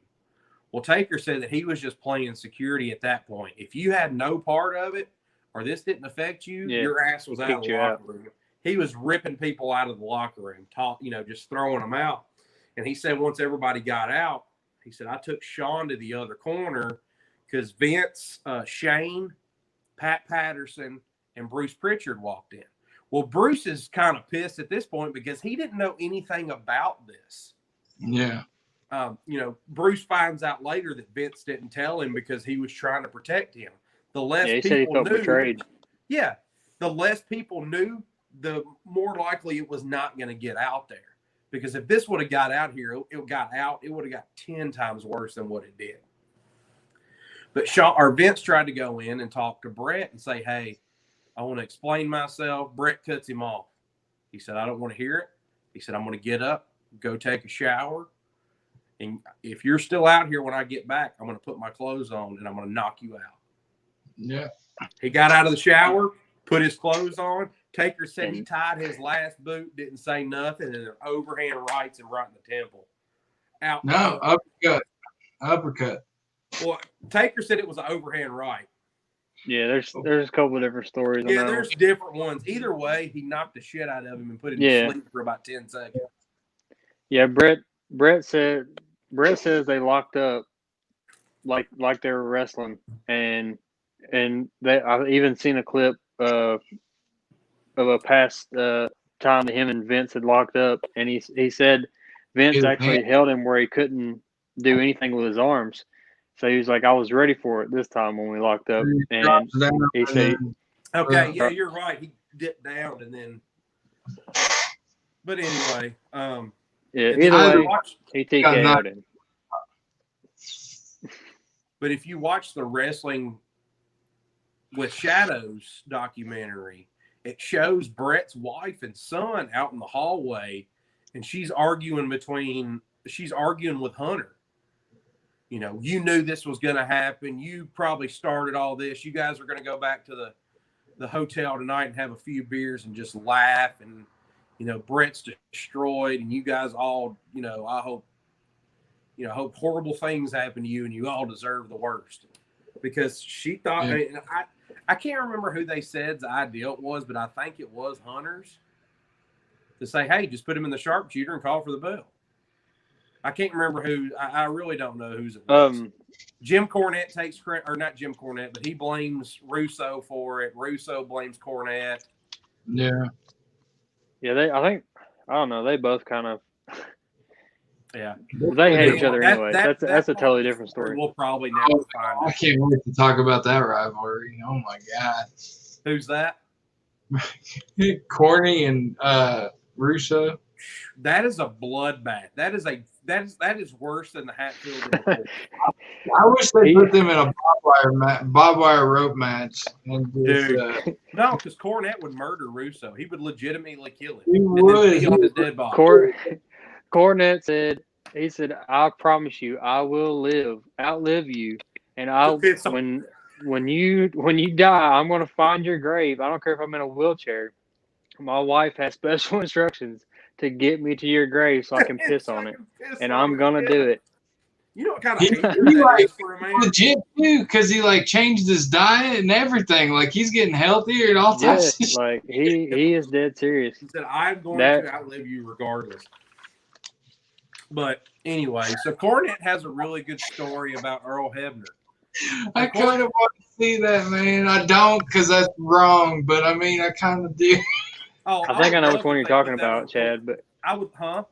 Well, Taker said that he was just playing security at that point. If you had no part of it or this didn't affect you, your ass was out of the locker room. He was ripping people out of the locker room, just throwing them out. And he said once everybody got out, he said, I took Sean to the other corner because Vince, Shane, Pat Patterson, and Bruce Pritchard walked in. Well, Bruce is kind of pissed at this point because he didn't know anything about this. Yeah. Bruce finds out later that Vince didn't tell him because he was trying to protect him. The less he people said he felt knew, betrayed. Yeah, the less people knew, the more likely it was not going to get out there. Because if this would have got out here, it would have got 10 times worse than what it did. But Vince tried to go in and talk to Brett and say, hey, I want to explain myself. Brett cuts him off. He said, I don't want to hear it. He said, I'm going to get up, go take a shower. And if you're still out here when I get back, I'm going to put my clothes on and I'm going to knock you out. Yeah. He got out of the shower, put his clothes on. Taker said he tied his last boot, didn't say nothing, and then overhand rights him right in the temple. Out. No, uppercut. Well, Taker said it was an overhand right. Yeah, there's a couple of different stories. Yeah, there's different ones. Either way, he knocked the shit out of him and put him to sleep for about 10 seconds. Yeah, Brett says they locked up like they were wrestling, and I've even seen a clip of a past time that him and Vince had locked up, and he said Vince actually held him where he couldn't do anything with his arms. So he was like, I was ready for it this time when we locked up. And he said, okay, yeah, you're right. He dipped down and then, but anyway, either way, he TKO'd him. But if you watch the Wrestling with Shadows documentary, it shows Brett's wife and son out in the hallway, and she's arguing with Hunter. You know, you knew this was going to happen. You probably started all this. You guys are going to go back to the hotel tonight and have a few beers and just laugh. And, Brett's destroyed, and you guys all, I hope horrible things happen to you and you all deserve the worst. Because she thought, I can't remember who they said the idea was, but I think it was Hunter's to say, hey, just put him in the sharpshooter and call for the bell. I can't remember who. I really don't know who's it was. Jim Cornette takes credit, or not Jim Cornette, but he blames Russo for it. Russo blames Cornette. Yeah. Yeah, I don't know. They both kind of. Yeah. They hate each other anyway. That's a totally different story. We'll probably never find out. I can't wait to talk about that rivalry. Oh my God. Who's that? Corny and Russo. That is a bloodbath. That is worse than the Hatfield report. I wish they put them in a barbed wire rope match. And just, no, because Cornette would murder Russo. He would legitimately kill him. He would. Be on his dead body. Cornette said, I promise you, I will outlive you, and when you die, I'm going to find your grave. I don't care if I'm in a wheelchair. My wife has special instructions to get me to your grave so I can piss on it, and I'm going to do it. You know what kind of hate that is for a man? Legit too, because he changed his diet and everything. He's getting healthier and all types of shit. He is dead serious. He said, I'm going to outlive you regardless. But anyway, so Cornette has a really good story about Earl Hebner. I kind of want to see that, man. I don't, because that's wrong, but I kind of do. I think I know which one you're talking about, Chad. But I would, huh?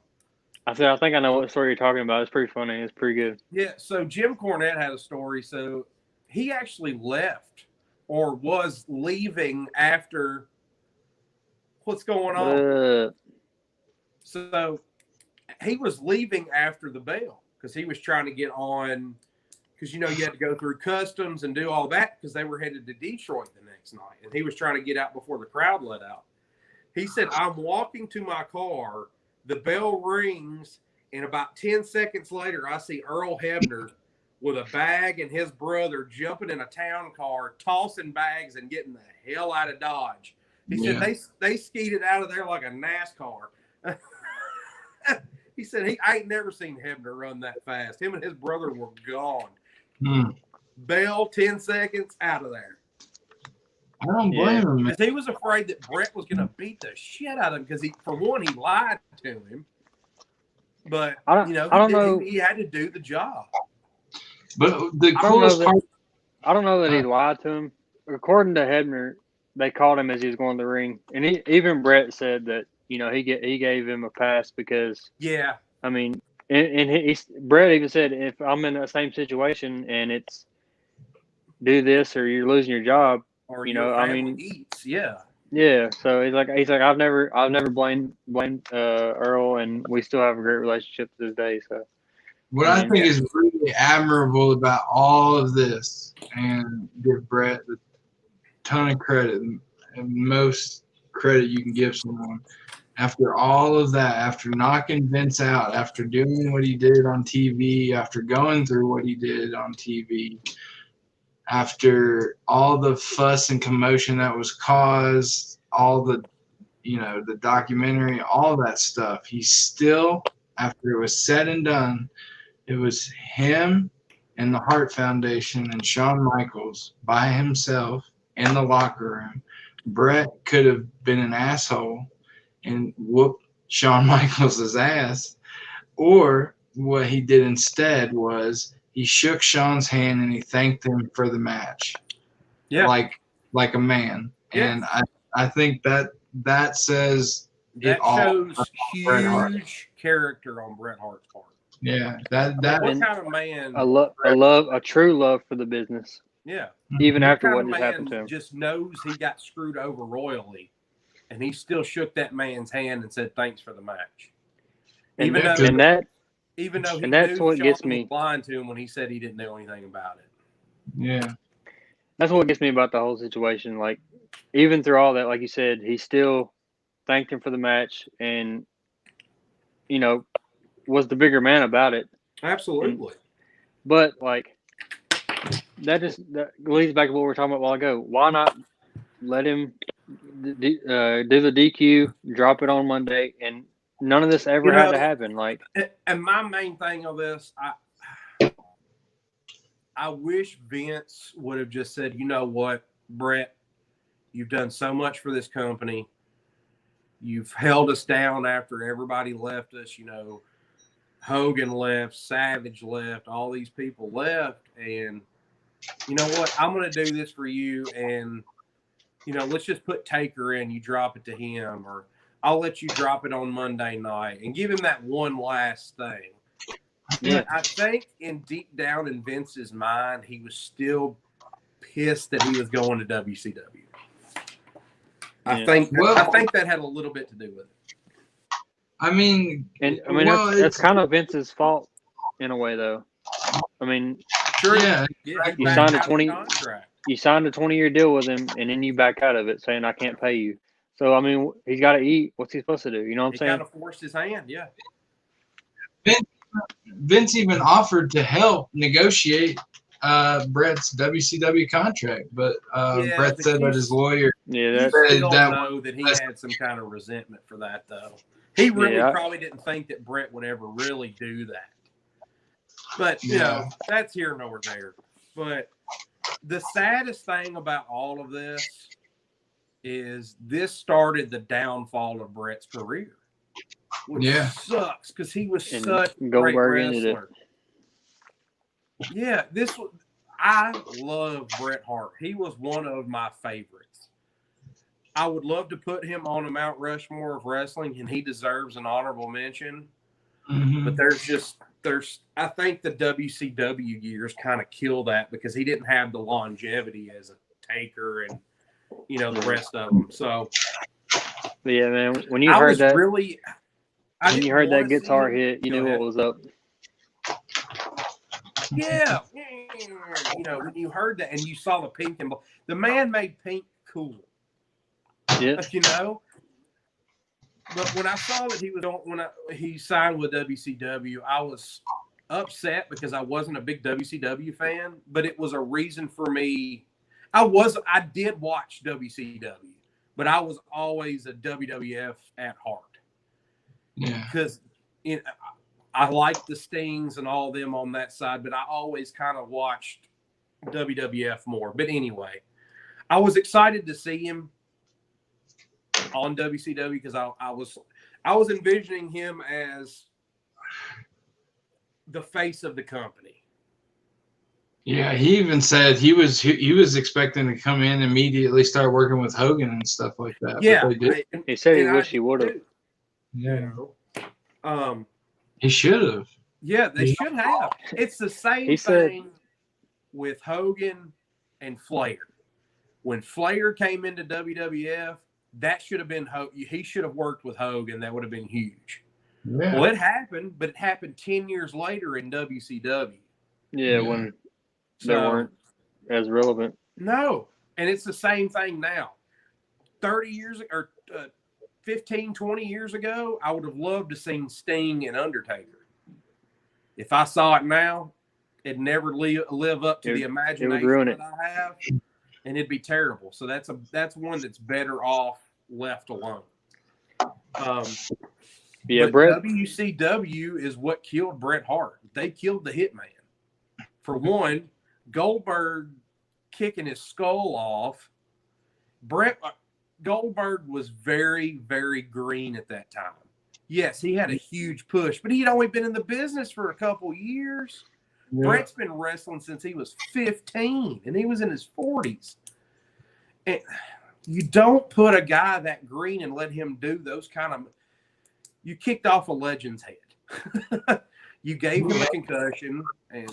I said, I think I know what story you're talking about. It's pretty funny. It's pretty good. Yeah, so Jim Cornette had a story. So he actually left or was leaving after what's going on. So he was leaving after the bell because he was trying to get on because, you had to go through customs and do all that because they were headed to Detroit the next night. And he was trying to get out before the crowd let out. He said, I'm walking to my car. The bell rings. And about 10 seconds later, I see Earl Hebner with a bag and his brother jumping in a town car, tossing bags and getting the hell out of Dodge. He said they skeeted out of there like a NASCAR. He said I ain't never seen Hebner run that fast. Him and his brother were gone. Bell, 10 seconds, out of there. I don't blame him. Because he was afraid that Brett was going to beat the shit out of him because for one, he lied to him. But, I don't know. He had to do the job. But the coolest part. I don't know that he lied to him. According to Hebner, they called him as he was going to the ring. And even Brett said that, he gave him a pass because. Yeah. I mean, and Brett even said, if I'm in the same situation and it's do this or you're losing your job, or eats. Yeah. Yeah, so he's like I've never blamed Earl, and we still have a great relationship to this day. So what I think is really admirable about all of this, and give Brett a ton of credit, and most credit you can give someone. After all of that, after knocking Vince out, after doing what he did on TV, after going through what he did on TV, after all the fuss and commotion that was caused, all the, the documentary, all that stuff, he still, after it was said and done, it was him and the Hart Foundation and Shawn Michaels by himself in the locker room. Brett could have been an asshole and whooped Shawn Michaels' ass, or what he did instead was he shook Shawn's hand and he thanked him for the match. Yeah. Like a man. Yeah. And I think that says that shows huge character on Bret Hart's part. Yeah. What kind of man? A true love for the business. Yeah. Even after what just happened to him. Just knows he got screwed over royally, and he still shook that man's hand and said thanks for the match. Even though he that's knew what Shawn gets me. was lying to him when he said he didn't know anything about it. Yeah. That's what gets me about the whole situation. Like, even through all that, like you said, he still thanked him for the match and, was the bigger man about it. Absolutely. But, that leads back to what we were talking about a while ago. Why not let him do the DQ, drop it on Monday, and none of this ever had to happen. And my main thing on this, I wish Vince would have just said, you know what, Brett, you've done so much for this company. You've held us down after everybody left us. Hogan left, Savage left, all these people left, and you know what? I'm going to do this for you, and let's just put Taker in. You drop it to him, or I'll let you drop it on Monday night and give him that one last thing. Yeah. But I think deep down in Vince's mind, he was still pissed that he was going to WCW. I think that had a little bit to do with it. I mean, that's kind of Vince's fault in a way, though. I mean, sure, yeah. You signed a 20-year deal with him, and then you back out of it, saying I can't pay you. So I mean, he's got to eat. What's he supposed to do? You know what I'm saying? He kind of forced his hand, yeah. Vince even offered to help negotiate Brett's WCW contract, but Brett said that his lawyer. Yeah, I don't know that he had some kind of resentment for that, though. He really probably didn't think that Brett would ever really do that. But, that's here nor there. But the saddest thing about all of this is this started the downfall of Brett's career. Which sucks because he was such a great wrestler. Yeah, I love Bret Hart. He was one of my favorites. I would love to put him on a Mount Rushmore of wrestling, and he deserves an honorable mention. But I think the WCW years kind of kill that because he didn't have the longevity as a Taker and, the rest of them. So, yeah, man, when you heard that, when you heard that guitar hit, you knew what was up. Yeah. When you heard that and you saw the pink and the man made pink cool. Yeah. But when I saw that he signed with WCW, I was upset because I wasn't a big WCW fan, but it was a reason for me. I did watch WCW, but I was always a WWF at heart. Yeah. Because I like the Stings and all them on that side, but I always kind of watched WWF more. But anyway, I was excited to see him on WCW because I was envisioning him as the face of the company. Yeah, he even said he was expecting to come in immediately, start working with Hogan and stuff like that. Yeah, he said he wished he would have. Yeah, he should have. Yeah, they should have. It's the same thing with Hogan and Flair. When Flair came into WWF, that should have been he should have worked with Hogan. That would have been huge. Yeah. Well, it happened, but it happened 10 years later in WCW. Yeah, when they weren't as relevant. No, and it's the same thing now. 30 years or 15, 20 years ago, I would have loved to seen Sting and Undertaker. If I saw it now, it'd never live up to the imagination that I have, and it'd be terrible. So that's one that's better off left alone. Brett. WCW is what killed Bret Hart. They killed the Hitman. For one, Goldberg kicking his skull off. Goldberg was very, very green at that time. Yes, he had a huge push, but he'd only been in the business for a couple years. Yeah. Bret's been wrestling since he was 15, and he was in his 40s. And you don't put a guy that green and let him do those kind of – you kicked off a legend's head. You gave him a concussion, and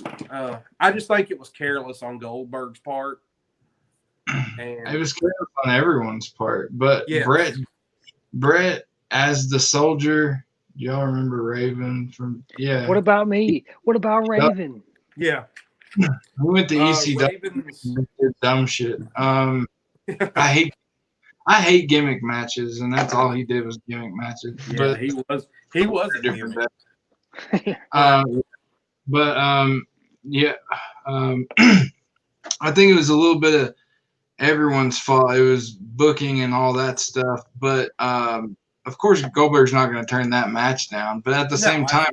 I just think it was careless on Goldberg's part. And it was careless on everyone's part. But yes. Bret as the soldier, y'all remember Raven from – yeah. What about me? What about Raven? Yeah. We went to ECW did dumb shit. I hate gimmick matches, and that's all he did was gimmick matches. Yeah, but he was a different gimmick. I think it was a little bit of everyone's fault. It was booking and all that stuff. But of course, Goldberg's not going to turn that match down. But at the same time,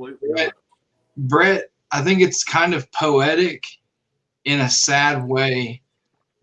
Bret, I think it's kind of poetic in a sad way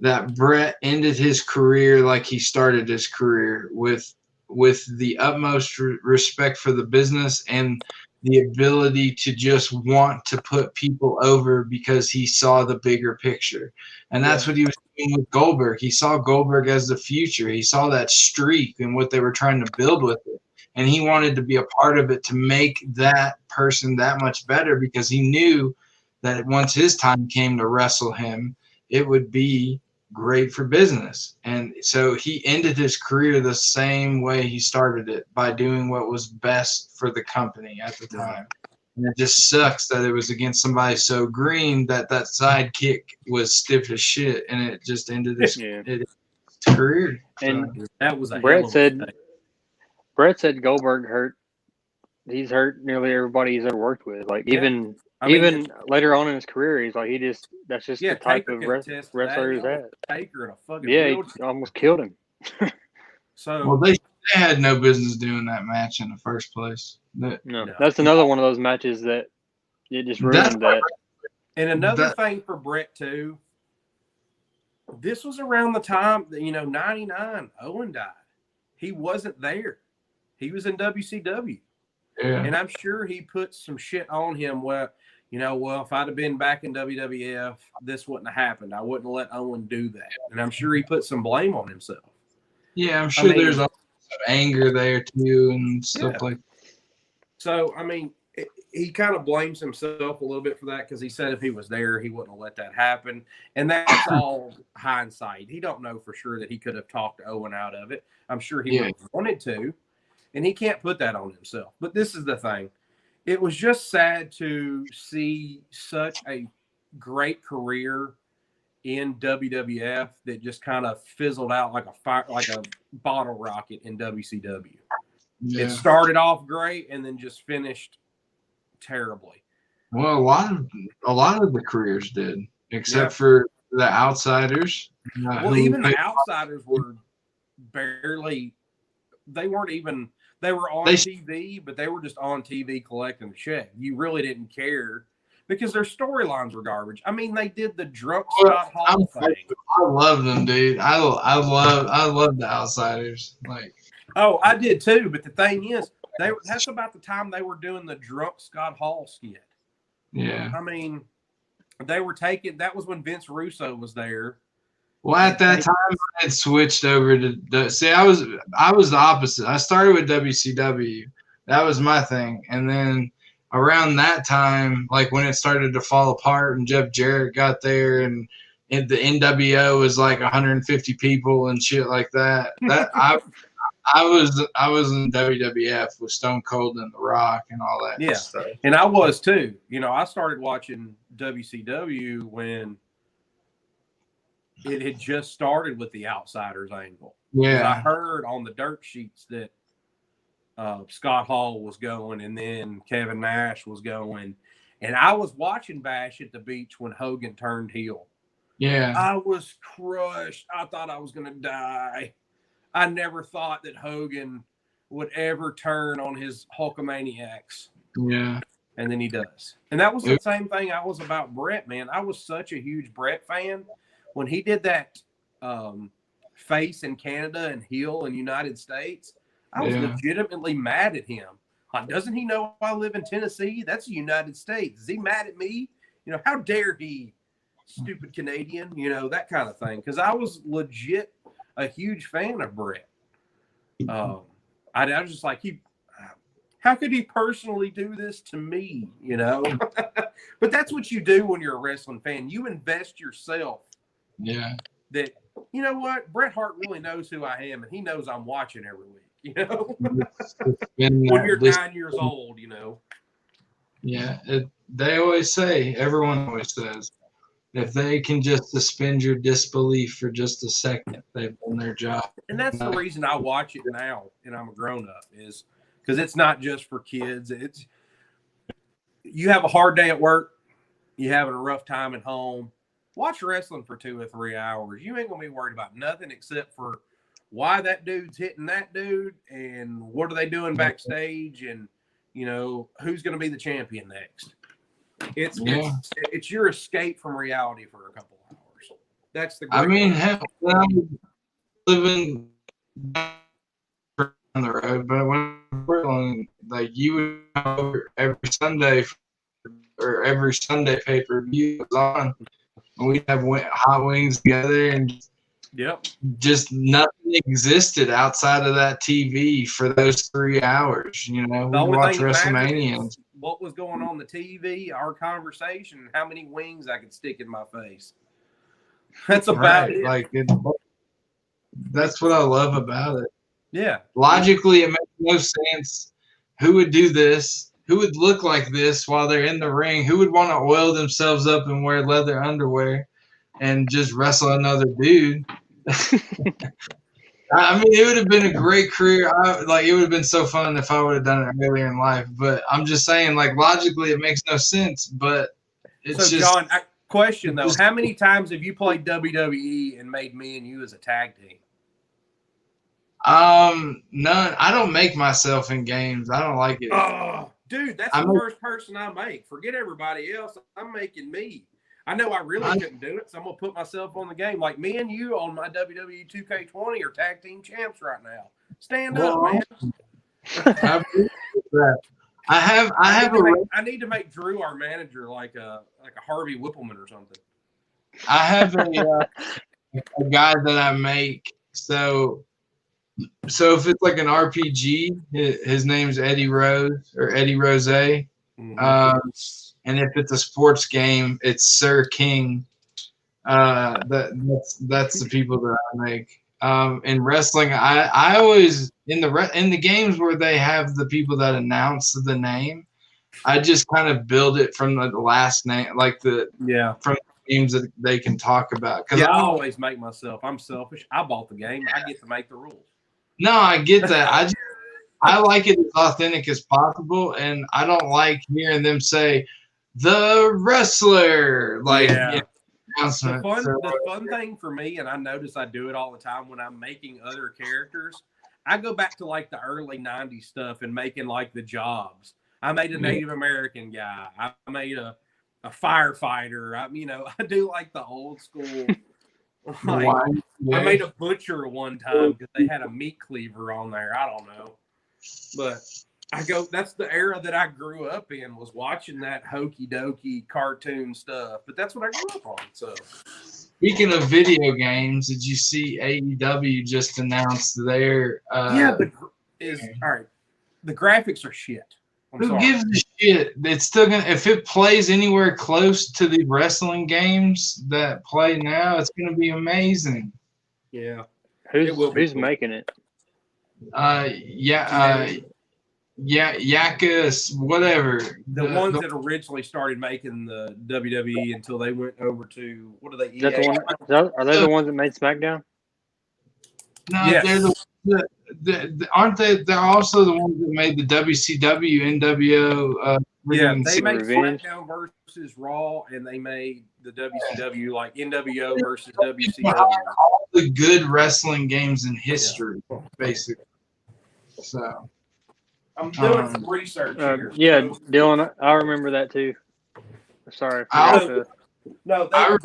that Bret ended his career like he started his career with the utmost respect for the business and the ability to just want to put people over because he saw the bigger picture. And that's what he was doing with Goldberg. He saw Goldberg as the future. He saw that streak and what they were trying to build with it. And he wanted to be a part of it to make that person that much better because he knew that once his time came to wrestle him, it would be great for business. And so he ended his career the same way he started it, by doing what was best for the company at the time. And it just sucks that it was against somebody so green that sidekick was stiff as shit, and it just ended his career. And that was a Bret said Goldberg hurt. He's hurt nearly everybody he's ever worked with. Like even later on in his career, he's like that's just the type of wrestler he's at. Taker in a fucking he almost killed him. So they had no business doing that match in the first place. No, that's another one of those matches that it just ruined that. And another thing for Bret too. This was around the time that 99 Owen died. He wasn't there. He was in WCW. Yeah. And I'm sure he put some shit on him where, if I'd have been back in WWF, this wouldn't have happened. I wouldn't let Owen do that. And I'm sure he put some blame on himself. Yeah, I'm sure there's also some anger there too and stuff like that. So, he kind of blames himself a little bit for that because he said if he was there, he wouldn't have let that happen. And that's all hindsight. He don't know for sure that he could have talked Owen out of it. I'm sure he would have wanted to, and he can't put that on himself. But this is the thing. It was just sad to see such a great career in WWF that just kind of fizzled out like a bottle rocket in WCW. Yeah. It started off great and then just finished terribly. Well, a lot of the careers did, except for the Outsiders. Well, even the Outsiders were barely. They weren't even. They were on TV, but they were just on TV collecting a check. You really didn't care because their storylines were garbage. I mean, they did the drunk Scott Hall thing. I love them, dude. I love the Outsiders. Like, oh, I did too. But the thing is, that's about the time they were doing the drunk Scott Hall skit. Yeah. I mean, they were taking. That was when Vince Russo was there. Well, at that time, I had switched over to see. I was the opposite. I started with WCW. That was my thing, and then around that time, like when it started to fall apart, and Jeff Jarrett got there, and the NWO was like 150 people and shit like that. That I was in WWF with Stone Cold and The Rock and all that stuff. And I was too. You know, I started watching WCW when it had just started with the Outsiders angle. Yeah. I heard on the dirt sheets that Scott Hall was going and then Kevin Nash was going. And I was watching Bash at the Beach when Hogan turned heel. Yeah. I was crushed. I thought I was going to die. I never thought that Hogan would ever turn on his Hulkamaniacs. Yeah. And then he does. And that was the same thing I was about Brett, man. I was such a huge Brett fan. When he did that face in Canada and heel in United States, I was legitimately mad at him. Like, doesn't he know I live in Tennessee? That's the United States. Is he mad at me? You know, how dare he, stupid Canadian? You know, that kind of thing. Because I was legit a huge fan of Brett. I was just like, how could he personally do this to me? You know, but that's what you do when you're a wrestling fan. You invest yourself. Yeah. That, you know what? Bret Hart really knows who I am, and he knows I'm watching every week. You know, when you're 9 years old, you know. Yeah, they always say, everyone always says, if they can just suspend your disbelief for just a second, they've done their job. And that's the reason I watch it now, and I'm a grown-up, is because it's not just for kids. It's you have a hard day at work, you having a rough time at home, watch wrestling for 2 or 3 hours. You ain't gonna be worried about nothing except for why that dude's hitting that dude and what are they doing backstage, and you know who's gonna be the champion next. It's your escape from reality for a couple of hours. That's the great hell, when I was living down the road, but when Portland, like you would go every Sunday or every Sunday pay-per-view was on, and we'd have hot wings together, and just nothing existed outside of that TV for those 3 hours. You know, we watch WrestleMania. What was going on the TV, our conversation, and how many wings I could stick in my face. That's about it. Like that's what I love about it. Yeah. Logically, it makes no sense. Who would do this? Who would look like this while they're in the ring? Who would want to oil themselves up and wear leather underwear and just wrestle another dude? I mean, it would have been a great career. It would have been so fun if I would have done it earlier in life. But I'm just saying, like, logically, it makes no sense. But it's just. John, question though: how many times have you played WWE and made me and you as a tag team? None. I don't make myself in games. I don't like it. Oh, dude, that's the first person I make. Forget everybody else. I'm making me. I know I really couldn't do it, so I'm going to put myself on the game. Like me and you on my WWE 2K20 are tag team champs right now. Stand up, man. I need to make Drew our manager like a Harvey Whippleman or something. I have a guy that I make. So if it's like an RPG, his name's Eddie Rose or Eddie Rose. And if it's a sports game, it's Sir King. That's the people that I make. In wrestling, I always in the games where they have the people that announce the name, I just kind of build it from the last name, like from the games that they can talk about. I always make myself. I'm selfish. I bought the game. I get to make the rules. No, I get that. I like it as authentic as possible, and I don't like hearing them say the wrestler The fun thing for me, and I notice I do it all the time when I'm making other characters. I go back to like the early '90s stuff and making like the jobs. I made a Native American guy. I made a firefighter. I do like the old school. I made a butcher one time because they had a meat cleaver on there. I don't know, but that's the era that I grew up in, was watching that hokey dokey cartoon stuff. But that's what I grew up on. So, speaking of video games, did you see AEW just announced their? All right. The graphics are shit. Who gives a shit? It's still gonna, if it plays anywhere close to the wrestling games that play now, it's gonna be amazing. Yeah. Who's making it? Yakas, whatever. The ones that originally started making the WWE until they went over to, what are they? Are they the ones that made SmackDown? No, yes. Aren't they? They're also the ones that made the WCW, NWO. They made SmackDown versus Raw, and they made the WCW like NWO versus WCW. All the good wrestling games in history, basically. So. I'm doing some research here. Yeah, Dylan, I remember that too. Sorry. I remember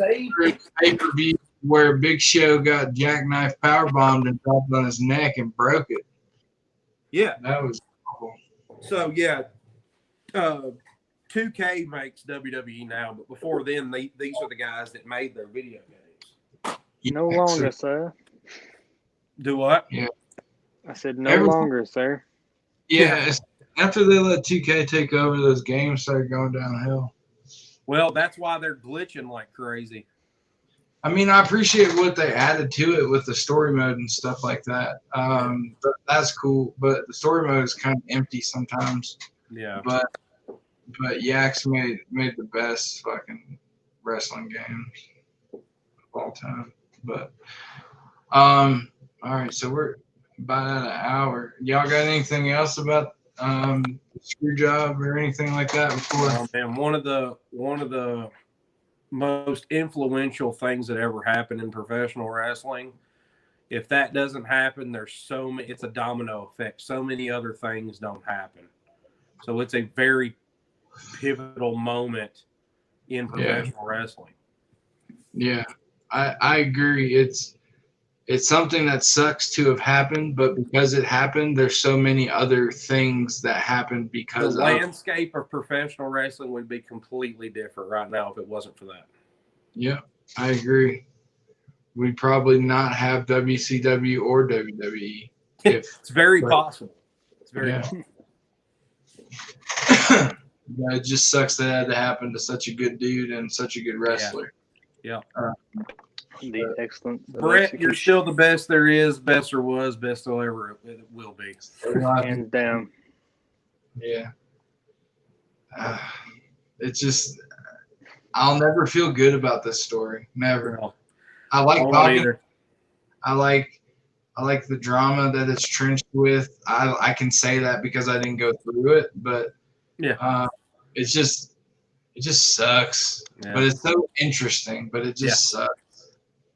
pay-per-view where Big Show got jackknife powerbombed and dropped on his neck and broke it. Yeah. That was cool. So, 2K makes WWE now, but before then, these are the guys that made their video games. No longer, sir. Do what? Yeah. I said no longer, sir. Yeah, after they let 2K take over, those games started going downhill. Well, that's why they're glitching like crazy. I mean, I appreciate what they added to it with the story mode and stuff like that. But that's cool. But the story mode is kind of empty sometimes. Yeah. But Yaks made the best fucking wrestling games of all time. But all right, so we're about at an hour. Y'all got anything else about Screwjob or anything like that before? Oh, man, one of the most influential things that ever happened in professional wrestling. If that doesn't happen, it's a domino effect. So many other things don't happen. So it's a very pivotal moment in professional wrestling. Yeah, I agree. It's something that sucks to have happened, but because it happened, there's so many other things that happened because the landscape of professional wrestling would be completely different right now if it wasn't for that. Yeah, I agree. We'd probably not have WCW or WWE. It's very possible. It's very possible. Yeah, it just sucks that it had to happen to such a good dude and such a good wrestler. Yeah. The excellent Brett, you're still the best there is, best there was, best there ever it will be. Hands down. Yeah. It's just, I'll never feel good about this story. Never. No. I like talking. I like the drama that it's trenched with. I can say that because I didn't go through it, but it just sucks. Yeah. But it's so interesting. But it just sucks.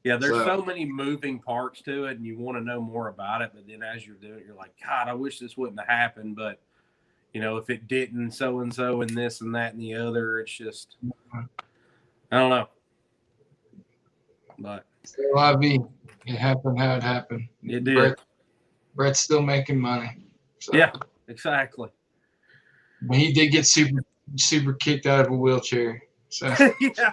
Yeah, there's so many moving parts to it, and you want to know more about it. But then as you're doing it, you're like, God, I wish this wouldn't have happened. But, if it didn't, so-and-so and this and that and the other, it's just, I don't know. But it happened how it happened. It did. Brett's still making money. So. Yeah, exactly. But he did get super kicked out of a wheelchair. So yeah.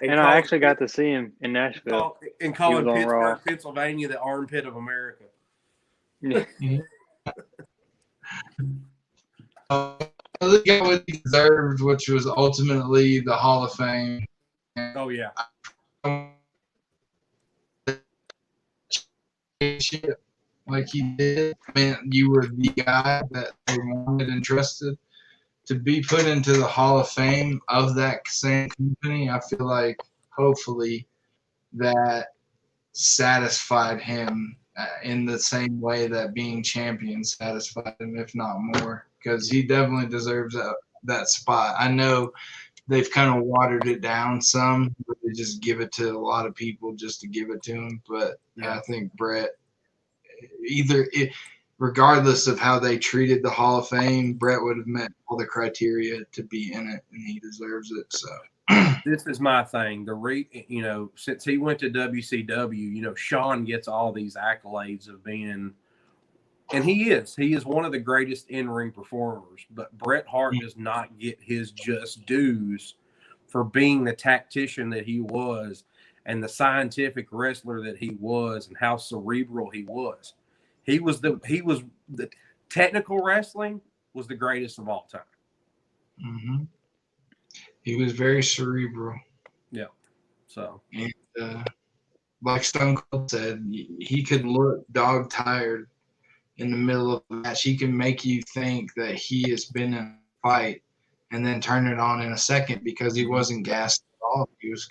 And I actually got to see him in Nashville. And calling Pittsburgh, Pennsylvania, the armpit of America. Yeah. the guy what he deserved, which was ultimately the Hall of Fame. Oh yeah. Like he did, man, you were the guy that they wanted and trusted to be put into the Hall of Fame of that same company. I feel like hopefully that satisfied him in the same way that being champion satisfied him, if not more, because he definitely deserves that spot. I know they've kind of watered it down some, but they just give it to a lot of people just to give it to him. But I think Brett, regardless of how they treated the Hall of Fame, Brett would have met all the criteria to be in it, and he deserves it. So this is my thing. Since he went to WCW, Sean gets all these accolades of being, and he is one of the greatest in-ring performers. But Bret Hart does not get his just dues for being the tactician that he was, and the scientific wrestler that he was, and how cerebral he was. He was the technical wrestling was the greatest of all time. Mm-hmm. He was very cerebral. Yeah. So, and like Stone Cold said, he could look dog tired in the middle of the match. He can make you think that he has been in a fight and then turn it on in a second because he wasn't gassed at all. He was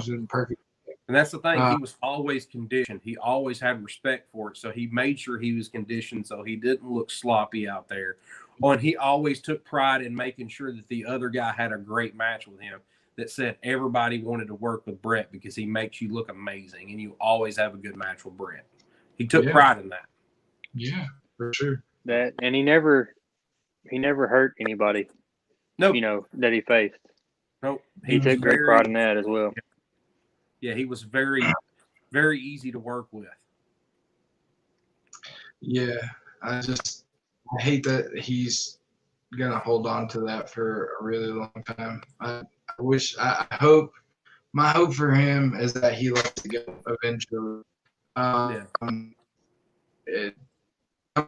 in perfect. And that's the thing. He was always conditioned. He always had respect for it. So he made sure he was conditioned so he didn't look sloppy out there. And he always took pride in making sure that the other guy had a great match with him, that said everybody wanted to work with Brett because he makes you look amazing and you always have a good match with Brett. He took pride in that. Yeah, for sure. And he never hurt anybody. Nope. That he faced. Nope. He took great pride in that as well. Yeah, he was very, very easy to work with. Yeah, I hate that he's gonna hold on to that for a really long time. I hope my hope for him is that he lets it go eventually. It a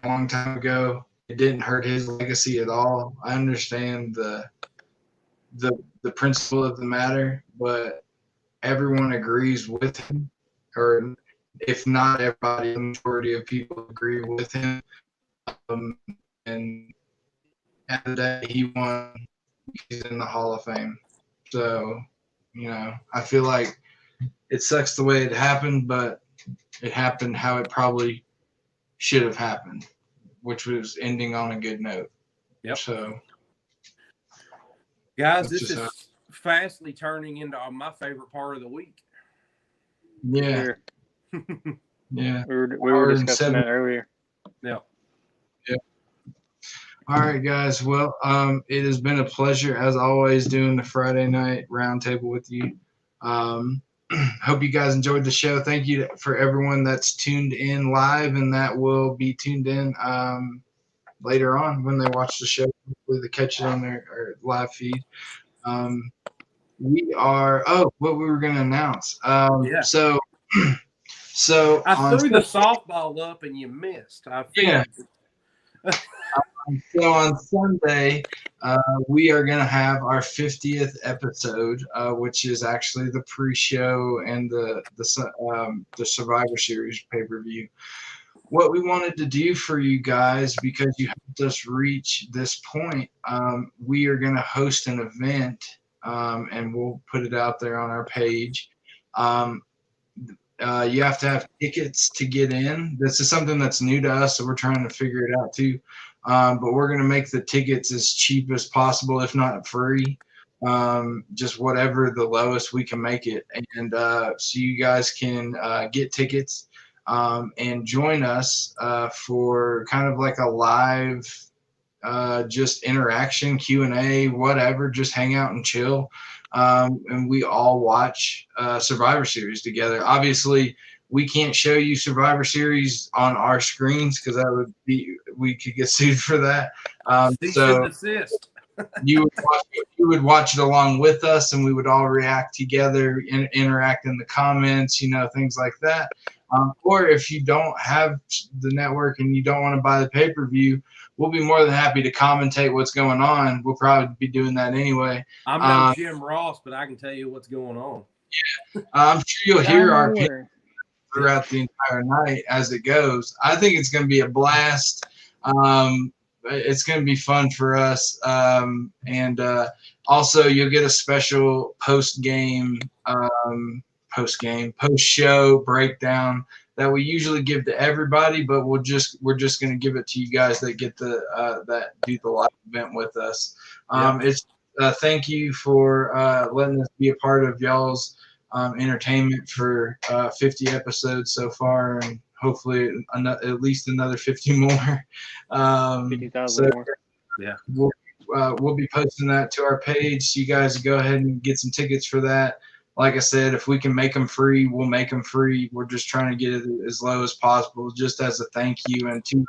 long time ago. It didn't hurt his legacy at all. I understand the principle of the matter, but everyone agrees with him, or if not everybody, the majority of people agree with him. And at the day he won, he's in the Hall of Fame. So, I feel like it sucks the way it happened, but it happened how it probably should have happened, which was ending on a good note. Yep. So, guys, this is fastly turning into my favorite part of the week. Yeah. Yeah. We were discussing that earlier. Yeah. Yeah. All right, guys. Well, it has been a pleasure as always doing the Friday night roundtable with you. Hope you guys enjoyed the show. Thank you for everyone that's tuned in live and that will be tuned in later on when they watch the show. Hopefully they catch it on their live feed. We are what we were going to announce. So I threw the softball up and you missed. So on Sunday, we are going to have our 50th episode, which is actually the pre-show and the Survivor Series pay-per-view. What we wanted to do for you guys, because you helped us reach this point, we are going to host an event, and we'll put it out there on our page. You have to have tickets to get in. This is something that's new to us, so we're trying to figure it out too. But we're going to make the tickets as cheap as possible, if not free. Just whatever the lowest we can make it. And so you guys can get tickets and join us for kind of like a live just interaction, Q&A, whatever, just hang out and chill. And we all watch Survivor Series together. Obviously, we can't show you Survivor Series on our screens because we could get sued for that. So you would watch it along with us, and we would all react together, interact in the comments, things like that. Or if you don't have the network and you don't want to buy the pay-per-view, we'll be more than happy to commentate what's going on. We'll probably be doing that anyway. I'm no Jim Ross, but I can tell you what's going on. Yeah, I'm sure you'll hear our opinion throughout the entire night as it goes. I think it's going to be a blast. It's going to be fun for us. And also, you'll get a special post-show breakdown that we usually give to everybody, but we're just going to give it to you guys that get that do the live event with us. It's thank you for letting us be a part of y'all's entertainment for 50 episodes so far, and hopefully at least another 50 more. 50,000 more. Yeah. We'll be posting that to our page, so you guys go ahead and get some tickets for that. Like I said, if we can make them free, we'll make them free. We're just trying to get it as low as possible, just as a thank you, and to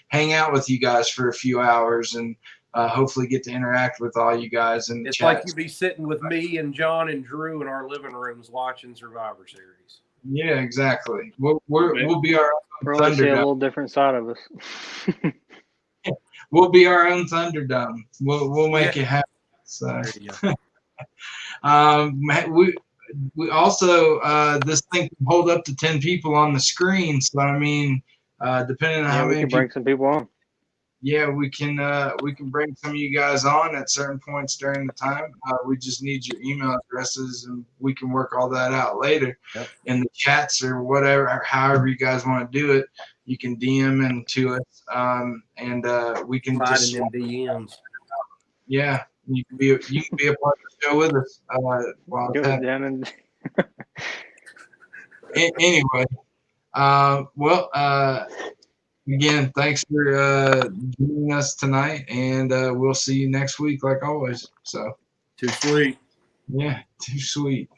hang out with you guys for a few hours and hopefully get to interact with all you guys. And it's like you'd be sitting with me and John and Drew in our living rooms watching Survivor Series. Yeah, exactly. We'll be our own Thunderdome. See a little different side of us. We'll be our own Thunderdome. We'll make it happen. So. We also this thing can hold up to 10 people on the screen. So I mean, depending on how many we can bring some people on. Yeah, we can bring some of you guys on at certain points during the time. We just need your email addresses, and we can work all that out later in the chats or whatever, or however you guys want to do it. You can DM into us, and we can just in DMs. Yeah, you can be a part of the show with us. Anyway, again, thanks for joining us tonight, and we'll see you next week, like always. So, too sweet. Yeah, too sweet.